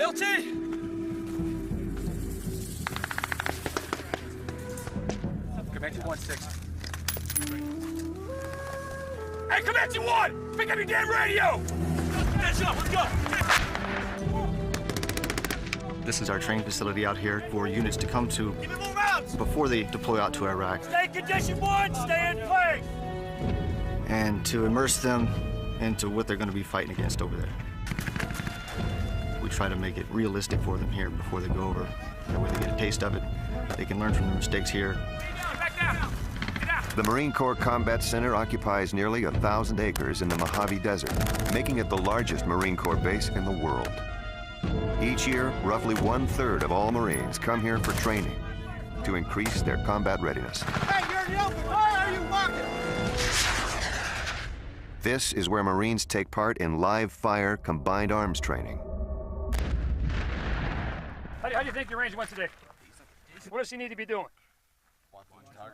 LT! Command you 1 6. Hey, Command you 1! Pick up your damn radio! Let's go! This is our training facility out here for units to come to before they deploy out to Iraq. Stay in condition 1, stay in place! And to immerse them into what they're going to be fighting against over there. We try to make it realistic for them here before they go over. That way they get a taste of it. They can learn from their mistakes here. The Marine Corps Combat Center occupies nearly 1,000 acres in the Mojave Desert, making it the largest Marine Corps base in the world. Each year, roughly 1/3 of all Marines come here for training to increase their combat readiness. Hey, you're in the open! Why are you walking? This is where Marines take part in live-fire combined arms training. How do you think your range went today? What does he need to be doing?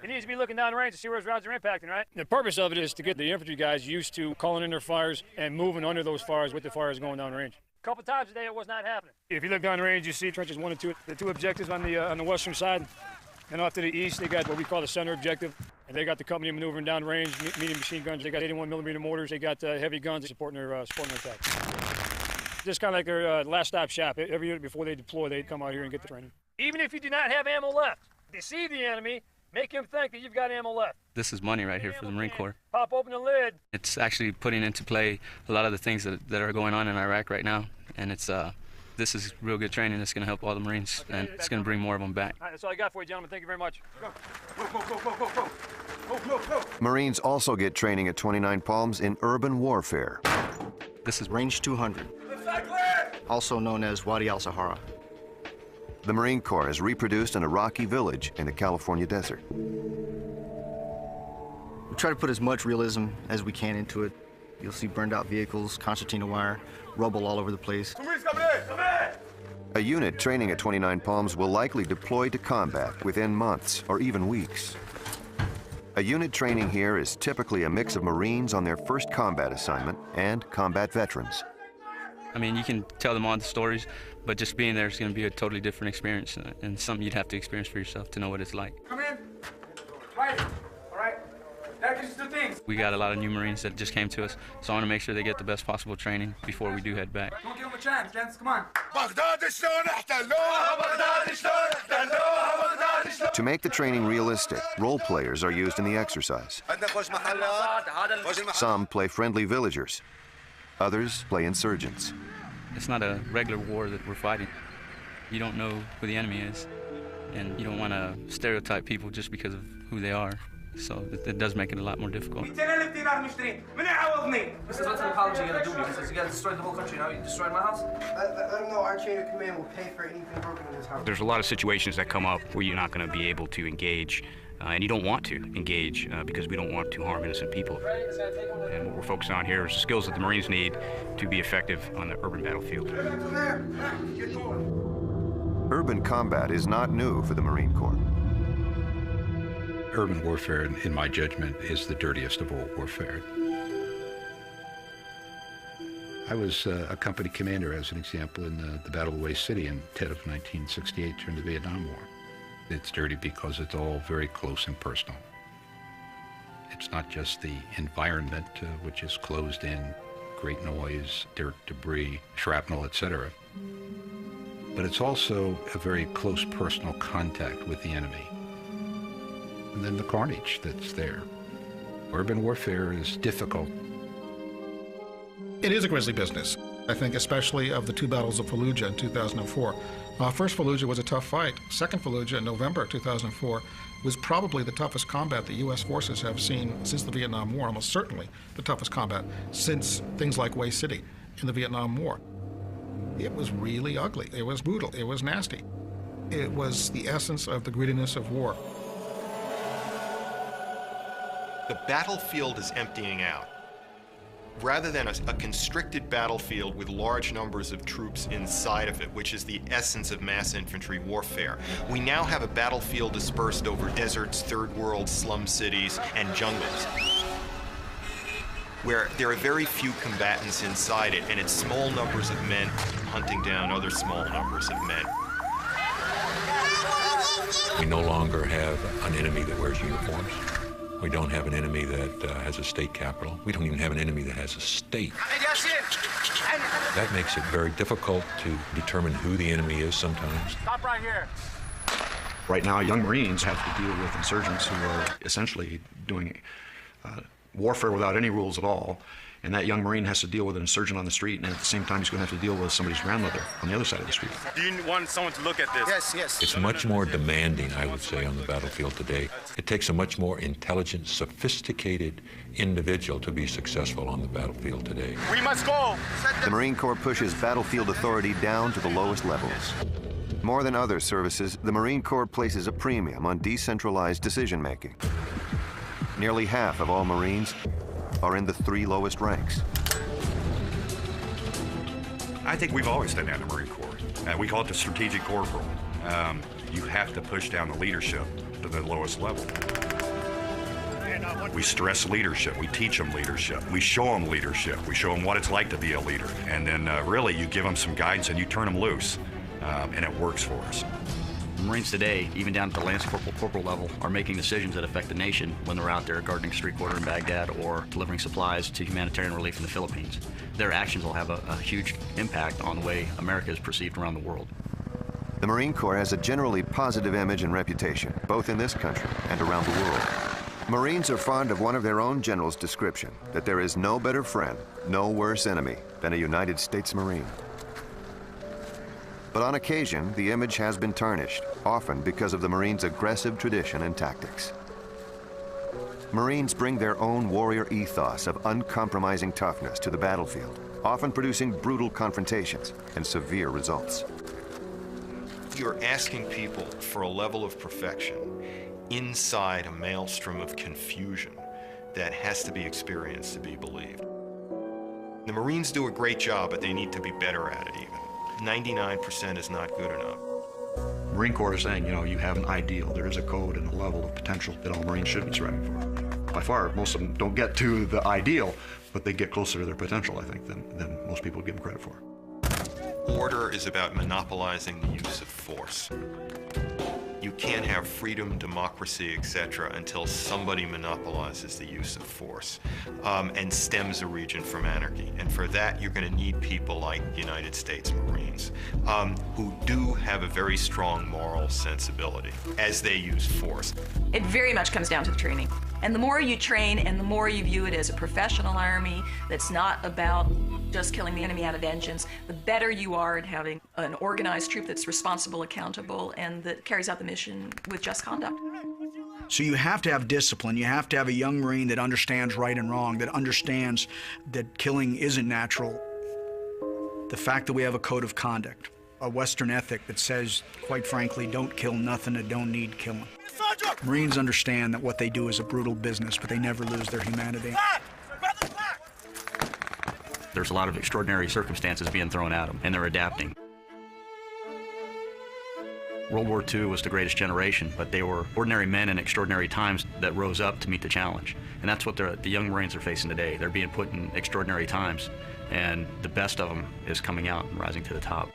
He needs to be looking down range to see where his rounds are impacting, right? The purpose of it is to get the infantry guys used to calling in their fires and moving under those fires with the fires going down range. A couple times today it was not happening. If you look down range, you see trenches 1 and 2, the 2 objectives on the western side. And off to the east, they got what we call the center objective. And they got the company maneuvering down range, medium machine guns. They got 81mm mortars. They got heavy guns supporting their attack. Just kind of like their last stop shop. Every unit before they deploy, they come out here and get the training. Even if you do not have ammo left, deceive the enemy, make him think that you've got ammo left. This is money right here for the Marine Corps. Pop open the lid. It's actually putting into play a lot of the things that are going on in Iraq right now. And this is real good training. It's going to help all the Marines, and it's going to bring more of them back. All right, that's all I got for you, gentlemen. Thank you very much. Marines also get training at 29 Palms in urban warfare. This is Range 200, also known as Wadi al-Sahara. The Marine Corps is reproduced in a rocky village in the California desert. We try to put as much realism as we can into it. You'll see burned out vehicles, concertina wire, rubble all over the place. A unit training at 29 Palms will likely deploy to combat within months or even weeks. A unit training here is typically a mix of Marines on their first combat assignment and combat veterans. I mean, you can tell them all the stories, but just being there is going to be a totally different experience, and something you'd have to experience for yourself to know what it's like. Come in. Right. All right. That gives you 2 things. We got a lot of new Marines that just came to us, so I want to make sure they get the best possible training before we do head back. Don't give them a chance, gents. Come on. To make the training realistic, role players are used in the exercise. Some play friendly villagers. Others play insurgents. It's not a regular war that we're fighting. You don't know who the enemy is, and you don't want to stereotype people just because of who they are. So it does make it a lot more difficult. This is what type of college you're going to do, because you got to destroy the whole country now. You destroyed my house? Let them know our chain of command will pay for anything broken in this house. There's a lot of situations that come up where you're not going to be able to engage, and you don't want to engage because we don't want to harm innocent people. And what we're focusing on here is the skills that the Marines need to be effective on the urban battlefield. Urban combat is not new for the Marine Corps. Urban warfare, in my judgment, is the dirtiest of all warfare. I was a company commander, as an example, in the Battle of Way City in Tet of 1968 during the Vietnam War. It's dirty because it's all very close and personal. It's not just the environment, which is closed in, great noise, dirt, debris, shrapnel, etc. But it's also a very close personal contact with the enemy. And then the carnage that's there. Urban warfare is difficult. It is a grisly business. I think especially of the two battles of Fallujah in 2004. First Fallujah was a tough fight. Second Fallujah in November 2004 was probably the toughest combat the U.S. forces have seen since the Vietnam War, almost certainly the toughest combat since things like Way City in the Vietnam War. It was really ugly. It was brutal. It was nasty. It was the essence of the grittiness of war. The battlefield is emptying out. Rather than a constricted battlefield with large numbers of troops inside of it, which is the essence of mass infantry warfare, we now have a battlefield dispersed over deserts, third world slum cities, and jungles, where there are very few combatants inside it, and it's small numbers of men hunting down other small numbers of men. We no longer have an enemy that wears uniforms. We don't have an enemy that has a state capital. We don't even have an enemy that has a state. That makes it very difficult to determine who the enemy is sometimes. Stop right here. Right now, young Marines have to deal with insurgents who are essentially doing warfare without any rules at all. And that young Marine has to deal with an insurgent on the street, and at the same time, he's going to have to deal with somebody's grandmother on the other side of the street. Do you want someone to look at this? Yes, yes. It's much more demanding, I would say, on the battlefield today. It takes a much more intelligent, sophisticated individual to be successful on the battlefield today. We must go! The Marine Corps pushes battlefield authority down to the lowest levels. More than other services, the Marine Corps places a premium on decentralized decision-making. Nearly half of all Marines are in the 3 lowest ranks. I think we've always done that in the Marine Corps. We call it the strategic corporal. You have to push down the leadership to the lowest level. We stress leadership. We teach them leadership. We show them leadership. We show them what it's like to be a leader. And then really you give them some guidance and you turn them loose. And it works for us. Marines today, even down at the Lance Corporal level, are making decisions that affect the nation when they're out there guarding a street corner in Baghdad or delivering supplies to humanitarian relief in the Philippines. Their actions will have a huge impact on the way America is perceived around the world. The Marine Corps has a generally positive image and reputation, both in this country and around the world. Marines are fond of one of their own generals' description, that there is no better friend, no worse enemy than a United States Marine. But on occasion, the image has been tarnished, often because of the Marines' aggressive tradition and tactics. Marines bring their own warrior ethos of uncompromising toughness to the battlefield, often producing brutal confrontations and severe results. You're asking people for a level of perfection inside a maelstrom of confusion that has to be experienced to be believed. The Marines do a great job, but they need to be better at it even. 99% is not good enough. Marine Corps is saying, you know, you have an ideal. There is a code and a level of potential that all Marines should be striving for. By far, most of them don't get to the ideal, but they get closer to their potential, I think, than most people give them credit for. Order is about monopolizing the use of force. You can't have freedom, democracy, etc. until somebody monopolizes the use of force and stems a region from anarchy. And for that, you're going to need people like United States Marines who do have a very strong moral sensibility as they use force. It very much comes down to the training. And the more you train and the more you view it as a professional army that's not about just killing the enemy out of vengeance, the better you are at having an organized troop that's responsible, accountable, and that carries out the mission with just conduct. So you have to have discipline. You have to have a young Marine that understands right and wrong, that understands that killing isn't natural. The fact that we have a code of conduct, a Western ethic that says, quite frankly, don't kill nothing that don't need killing. Marines understand that what they do is a brutal business, but they never lose their humanity. There's a lot of extraordinary circumstances being thrown at them, and they're adapting. World War II was the greatest generation, but they were ordinary men in extraordinary times that rose up to meet the challenge. And that's what the young Marines are facing today. They're being put in extraordinary times, and the best of them is coming out and rising to the top.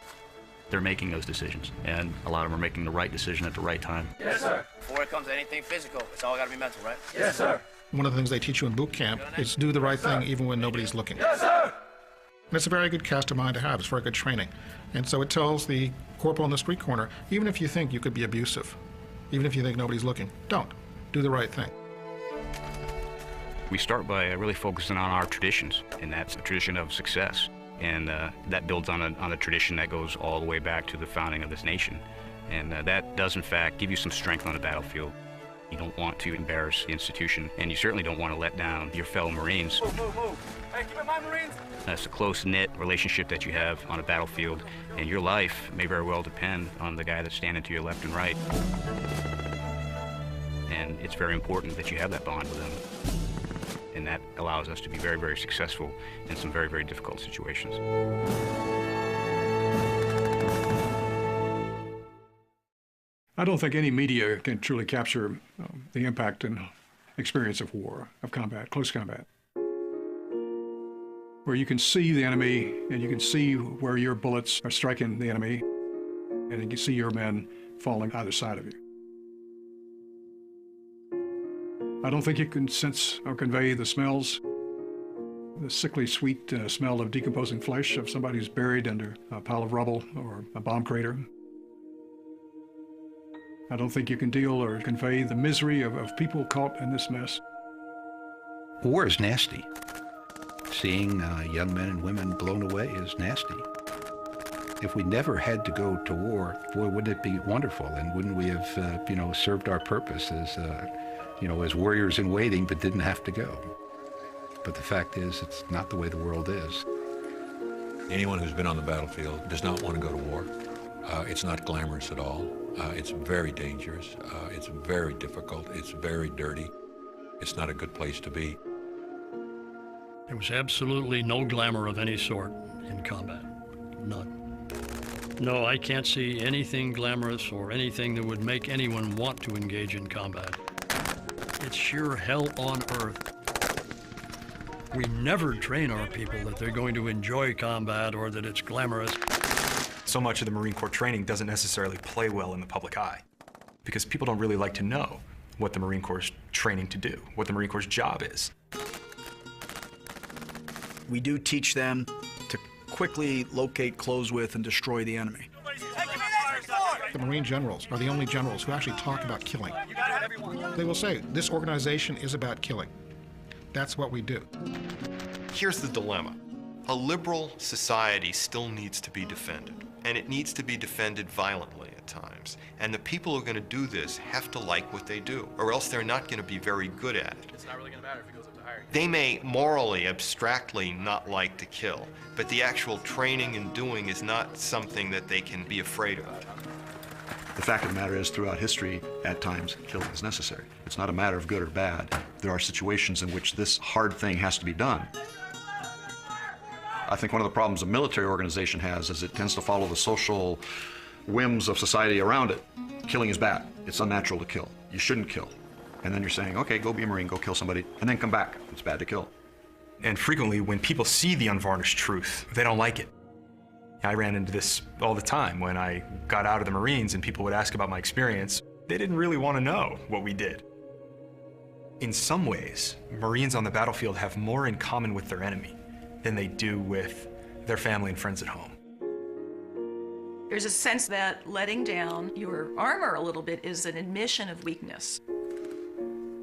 They're making those decisions, and a lot of them are making the right decision at the right time. Yes, sir. Before it comes to anything physical, it's all got to be mental, right? Yes, sir. One of the things they teach you in boot camp is do the right thing even when nobody's looking. Yes, sir! And it's a very good cast of mind to have. It's very good training. And so it tells the corporal in the street corner, even if you think you could be abusive, even if you think nobody's looking, don't. Do the right thing. We start by really focusing on our traditions, and that's a tradition of success. And that builds on a tradition that goes all the way back to the founding of this nation. And that does, in fact, give you some strength on the battlefield. You don't want to embarrass the institution, and you certainly don't want to let down your fellow Marines. Move, move, move. Hey, keep in mind, Marines. It's a close-knit relationship that you have on a battlefield, and your life may very well depend on the guy that's standing to your left and right. And it's very important that you have that bond with them. And that allows us to be very, very successful in some very, very difficult situations. I don't think any media can truly capture the impact and experience of war, of combat, close combat, where you can see the enemy and you can see where your bullets are striking the enemy, and you can see your men falling either side of you. I don't think you can sense or convey the smells, the sickly sweet smell of decomposing flesh of somebody who's buried under a pile of rubble or a bomb crater. I don't think you can deal or convey the misery of people caught in this mess. War is nasty. Seeing young men and women blown away is nasty. If we never had to go to war, boy, wouldn't it be wonderful? And wouldn't we have, served our purpose as, as warriors in waiting, but didn't have to go? But the fact is, it's not the way the world is. Anyone who's been on the battlefield does not want to go to war. It's not glamorous at all. It's very dangerous. It's very difficult. It's very dirty. It's not a good place to be. There was absolutely no glamour of any sort in combat. None. No, I can't see anything glamorous or anything that would make anyone want to engage in combat. It's sheer hell on earth. We never train our people that they're going to enjoy combat or that it's glamorous. So much of the Marine Corps training doesn't necessarily play well in the public eye because people don't really like to know what the Marine Corps is training to do, what the Marine Corps' job is. We do teach them to quickly locate, close with, and destroy the enemy. The Marine generals are the only generals who actually talk about killing. They will say, this organization is about killing. That's what we do. Here's the dilemma. A liberal society still needs to be defended, and it needs to be defended violently at times. And the people who are going to do this have to like what they do, or else they're not going to be very good at it. It's not really going to matter if it goes up to hierarchy. They may morally, abstractly not like to kill, but the actual training and doing is not something that they can be afraid of. The fact of the matter is, throughout history, at times, killing is necessary. It's not a matter of good or bad. There are situations in which this hard thing has to be done. I think one of the problems a military organization has is it tends to follow the social whims of society around it. Killing is bad. It's unnatural to kill. You shouldn't kill. And then you're saying, okay, go be a Marine, go kill somebody, and then come back. It's bad to kill. And frequently, when people see the unvarnished truth, they don't like it. I ran into this all the time when I got out of the Marines and people would ask about my experience. They didn't really want to know what we did. In some ways, Marines on the battlefield have more in common with their enemy than they do with their family and friends at home. There's a sense that letting down your armor a little bit is an admission of weakness.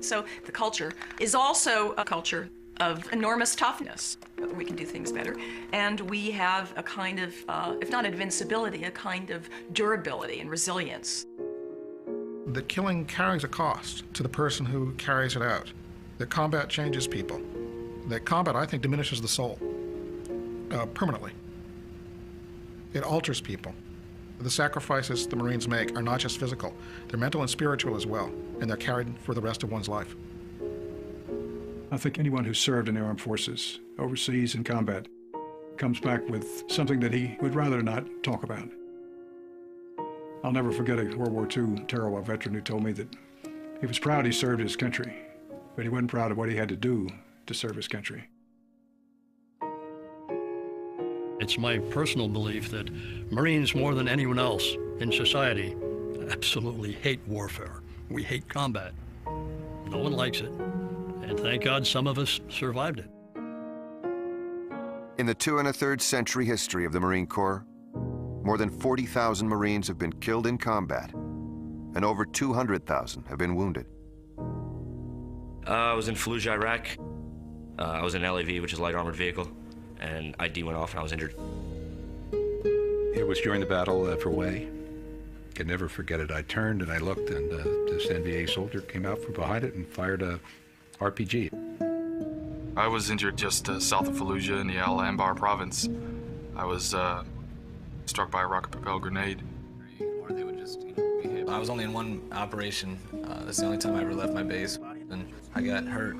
So the culture is also a culture of enormous toughness. We can do things better. And we have a kind of, if not invincibility, a kind of durability and resilience. The killing carries a cost to the person who carries it out. The combat changes people. The combat, I think, diminishes the soul permanently. It alters people. The sacrifices the Marines make are not just physical. They're mental and spiritual as well, and they're carried for the rest of one's life. I think anyone who served in the armed forces, overseas in combat, comes back with something that he would rather not talk about. I'll never forget a World War II Tarawa veteran who told me that he was proud he served his country, but he wasn't proud of what he had to do to serve his country. It's my personal belief that Marines, more than anyone else in society, absolutely hate warfare. We hate combat. No one likes it. And thank God some of us survived it. In the 2 1/3 century history of the Marine Corps, more than 40,000 Marines have been killed in combat, and over 200,000 have been wounded. I was in Fallujah, Iraq. I was in an LAV, which is a light armored vehicle, and ID went off and I was injured. It was during the battle for Way. Can never forget it. I turned and I looked, and this NVA soldier came out from behind it and fired a RPG. I was injured just south of Fallujah in the Al Anbar province. I was struck by a rocket-propelled grenade. I was only in one operation. That's the only time I ever left my base. And I got hurt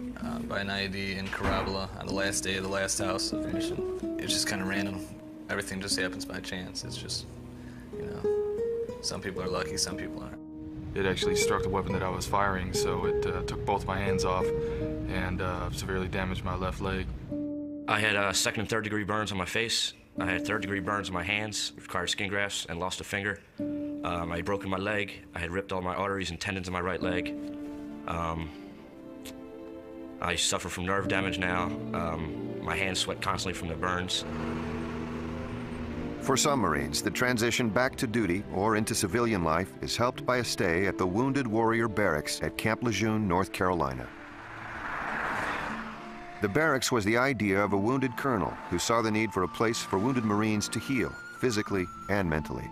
by an IED in Karaballah on the last day of the last house of the mission. It's just kind of random. Everything just happens by chance. It's just, you know, some people are lucky, some people aren't. It actually struck the weapon that I was firing, so it took both my hands off and severely damaged my left leg. I had 2nd and 3rd degree burns on my face. I had 3rd degree burns on my hands, required skin grafts, and lost a finger. I had broken my leg. I had ripped all my arteries and tendons in my right leg. I suffer from nerve damage now. My hands sweat constantly from the burns. For some Marines, the transition back to duty or into civilian life is helped by a stay at the Wounded Warrior Barracks at Camp Lejeune, North Carolina. The barracks was the idea of a wounded colonel who saw the need for a place for wounded Marines to heal, physically and mentally.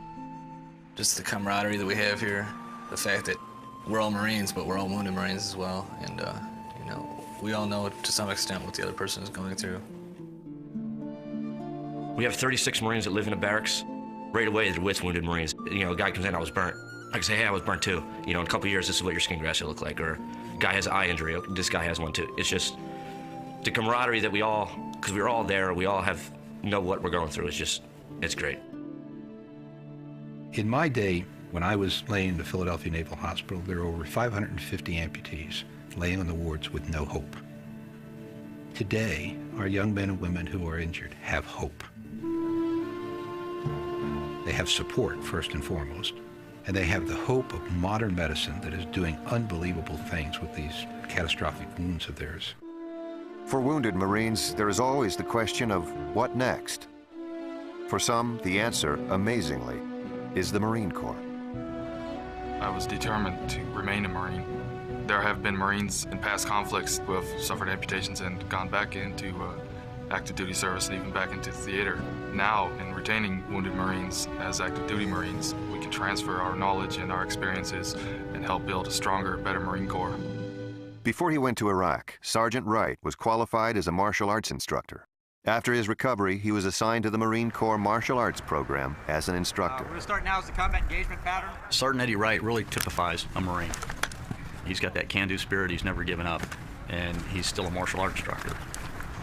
Just the camaraderie that we have here, the fact that we're all Marines, but we're all wounded Marines as well, and you know, we all know to some extent what the other person is going through. We have 36 Marines that live in the barracks. Right away, they're with wounded Marines. You know, a guy comes in, I was burnt. I can say, hey, I was burnt too. You know, in a couple of years, this is what your skin grafts will look like. Or a guy has an eye injury, this guy has one too. It's just the camaraderie that we all, because we're all there, we all know what we're going through. It's great. In my day, when I was laying in the Philadelphia Naval Hospital, there were over 550 amputees laying on the wards with no hope. Today, our young men and women who are injured have hope. They have support, first and foremost, and they have the hope of modern medicine that is doing unbelievable things with these catastrophic wounds of theirs. For wounded Marines, there is always the question of what next? For some, the answer, amazingly, is the Marine Corps. I was determined to remain a Marine. There have been Marines in past conflicts who have suffered amputations and gone back into active duty service and even back into the theater. Now, in retaining wounded Marines as active duty Marines, we can transfer our knowledge and our experiences and help build a stronger, better Marine Corps. Before he went to Iraq, Sergeant Wright was qualified as a martial arts instructor. After his recovery, he was assigned to the Marine Corps Martial Arts Program as an instructor. We're going to start now as the combat engagement pattern. Sergeant Eddie Wright really typifies a Marine. He's got that can-do spirit, he's never given up, and he's still a martial arts instructor.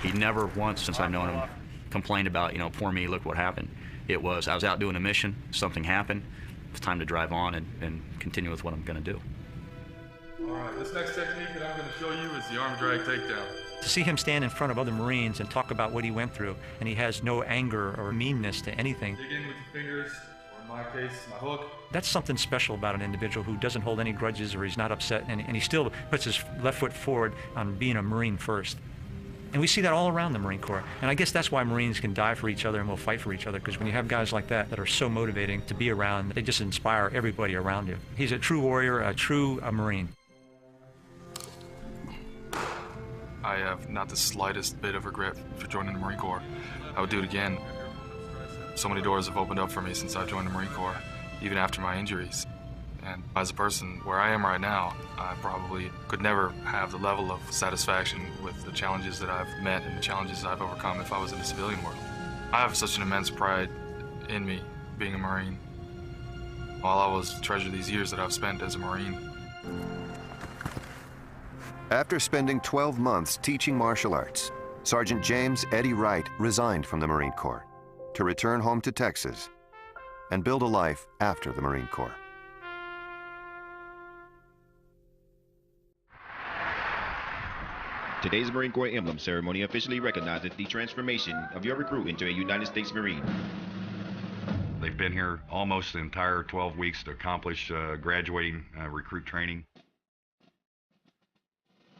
He never once, since I've known him, complained about, you know, poor me, look what happened. It was, I was out doing a mission, something happened, it's time to drive on and continue with what I'm going to do. All right, this next technique that I'm going to show you is the arm drag takedown. To see him stand in front of other Marines and talk about what he went through, and he has no anger or meanness to anything. Dig in with your fingers, or in my case, my hook. That's something special about an individual who doesn't hold any grudges or he's not upset, and he still puts his left foot forward on being a Marine first. And we see that all around the Marine Corps. And I guess that's why Marines can die for each other and will fight for each other, because when you have guys like that are so motivating to be around, they just inspire everybody around you. He's a true warrior, a true Marine. I have not the slightest bit of regret for joining the Marine Corps. I would do it again. So many doors have opened up for me since I joined the Marine Corps, even after my injuries. And as a person where I am right now, I probably could never have the level of satisfaction with the challenges that I've met and the challenges I've overcome if I was in the civilian world. I have such an immense pride in me being a Marine. I'll always treasure these years that I've spent as a Marine. After spending 12 months teaching martial arts, Sergeant James Eddie Wright resigned from the Marine Corps to return home to Texas and build a life after the Marine Corps. Today's Marine Corps emblem ceremony officially recognizes the transformation of your recruit into a United States Marine. They've been here almost the entire 12 weeks to accomplish graduating recruit training.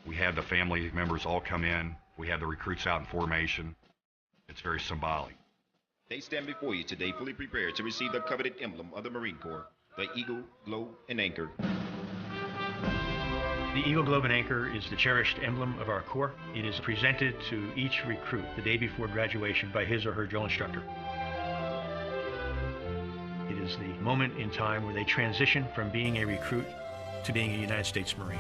We had the family members all come in. We had the recruits out in formation. It's very symbolic. They stand before you today fully prepared to receive the coveted emblem of the Marine Corps, the Eagle, Globe, and Anchor. The Eagle, Globe, and Anchor is the cherished emblem of our Corps. It is presented to each recruit the day before graduation by his or her drill instructor. It is the moment in time where they transition from being a recruit to being a United States Marine.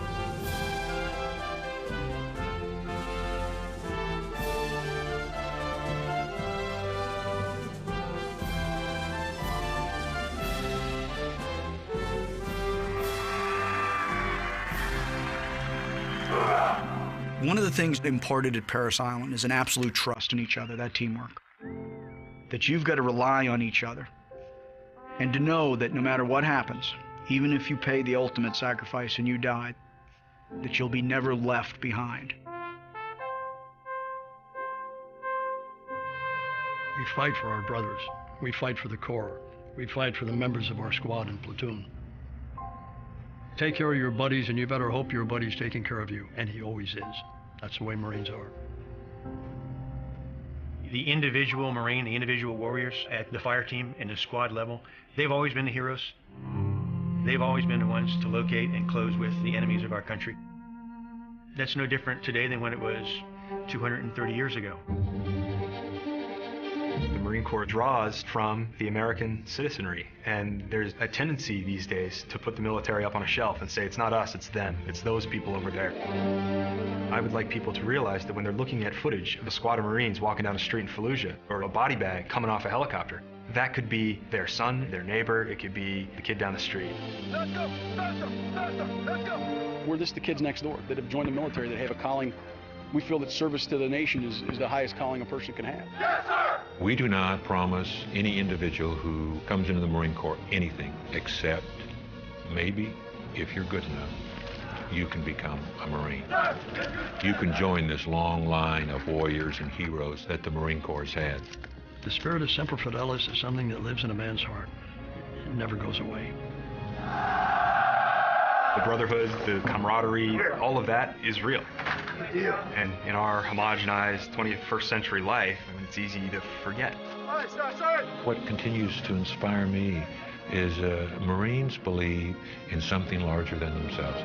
One of the things imparted at Parris Island is an absolute trust in each other, that teamwork. That you've got to rely on each other. And to know that no matter what happens, even if you pay the ultimate sacrifice and you die, that you'll be never left behind. We fight for our brothers. We fight for the Corps. We fight for the members of our squad and platoon. Take care of your buddies, and you better hope your buddy's taking care of you, and he always is. That's the way Marines are. The individual Marine, the individual warriors at the fire team and the squad level, they've always been the heroes. They've always been the ones to locate and close with the enemies of our country. That's no different today than when it was 230 years ago. The Marine Corps draws from the American citizenry, and there's a tendency these days to put the military up on a shelf and say it's not us, it's them, it's those people over there. I would like people to realize that when they're looking at footage of a squad of Marines walking down a street in Fallujah, or a body bag coming off a helicopter, that could be their son, their neighbor, it could be the kid down the street. Let's go! Let's go! Let's go! Let's go! We're just the kids next door that have joined the military, that have a calling. We feel that service to the nation is the highest calling a person can have. Yes, sir! We do not promise any individual who comes into the Marine Corps anything except maybe, if you're good enough, you can become a Marine. You can join this long line of warriors and heroes that the Marine Corps has had. The spirit of Semper Fidelis is something that lives in a man's heart. It never goes away. The brotherhood, the camaraderie, all of that is real. And in our homogenized 21st century life, it's easy to forget. What continues to inspire me is Marines believe in something larger than themselves.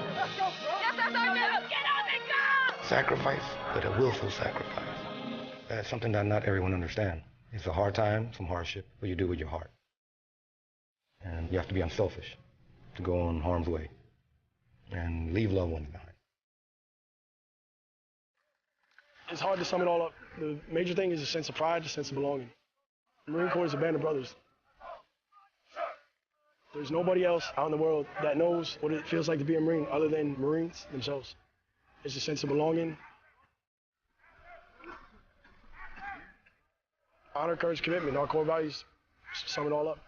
Sacrifice, but a willful sacrifice. That's something that not everyone understands. It's a hard time, some hardship, but you do it with your heart. And you have to be unselfish to go on harm's way and leave loved ones behind. It's hard to sum it all up. The major thing is a sense of pride, a sense of belonging. The Marine Corps is a band of brothers. There's nobody else out in the world that knows what it feels like to be a Marine other than Marines themselves. It's a sense of belonging. Honor, courage, commitment, our core values, sum it all up.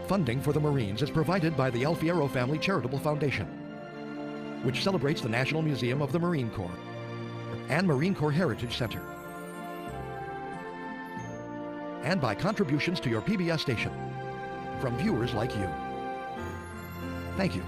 Funding for the Marines is provided by the Alfiero Family Charitable Foundation, which celebrates the National Museum of the Marine Corps and Marine Corps Heritage Center, and by contributions to your PBS station from viewers like you. Thank you.